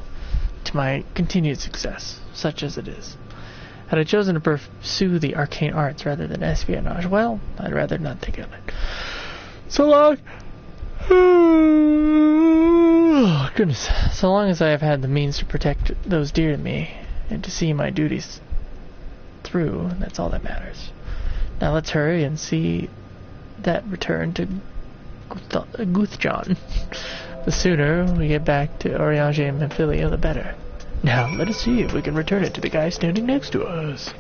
A: to my continued success, such as it is. Had I chosen to pursue the arcane arts rather than espionage, well, I'd rather not think of it. So long! Oh, goodness. So long as I have had the means to protect those dear to me and to see my duties through, that's all that matters. Now let's hurry and see that return to Guthjon. The sooner we get back to Oriange and Memphilia, the better. Now, let us see if we can return it to the guy standing next to us.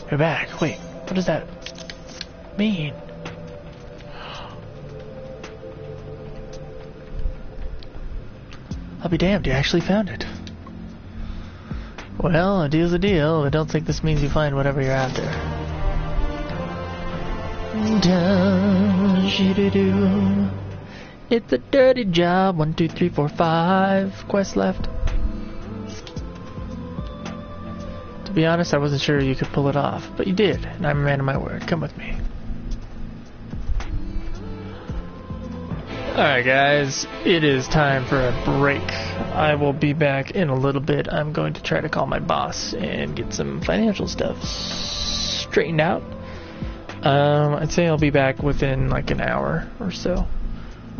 A: You're back. Wait, what does that mean? I'll be damned, you actually found it. Well, a deal's a deal. I don't think this means you find whatever you're after. It's a dirty job. 1, 2, 3, 4, 5 quests left. To be honest, I wasn't sure you could pull it off, but you did, and I'm a man of my word. Come with me. Alright guys, it is time for a break. I will be back in a little bit. I'm going to try to call my boss and get some financial stuff straightened out. I'd say I'll be back within like an hour or so.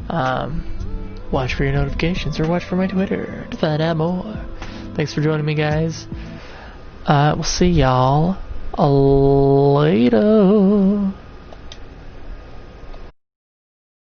A: Watch for your notifications or watch for my Twitter to find out more. Thanks for joining me, guys. We'll see y'all later.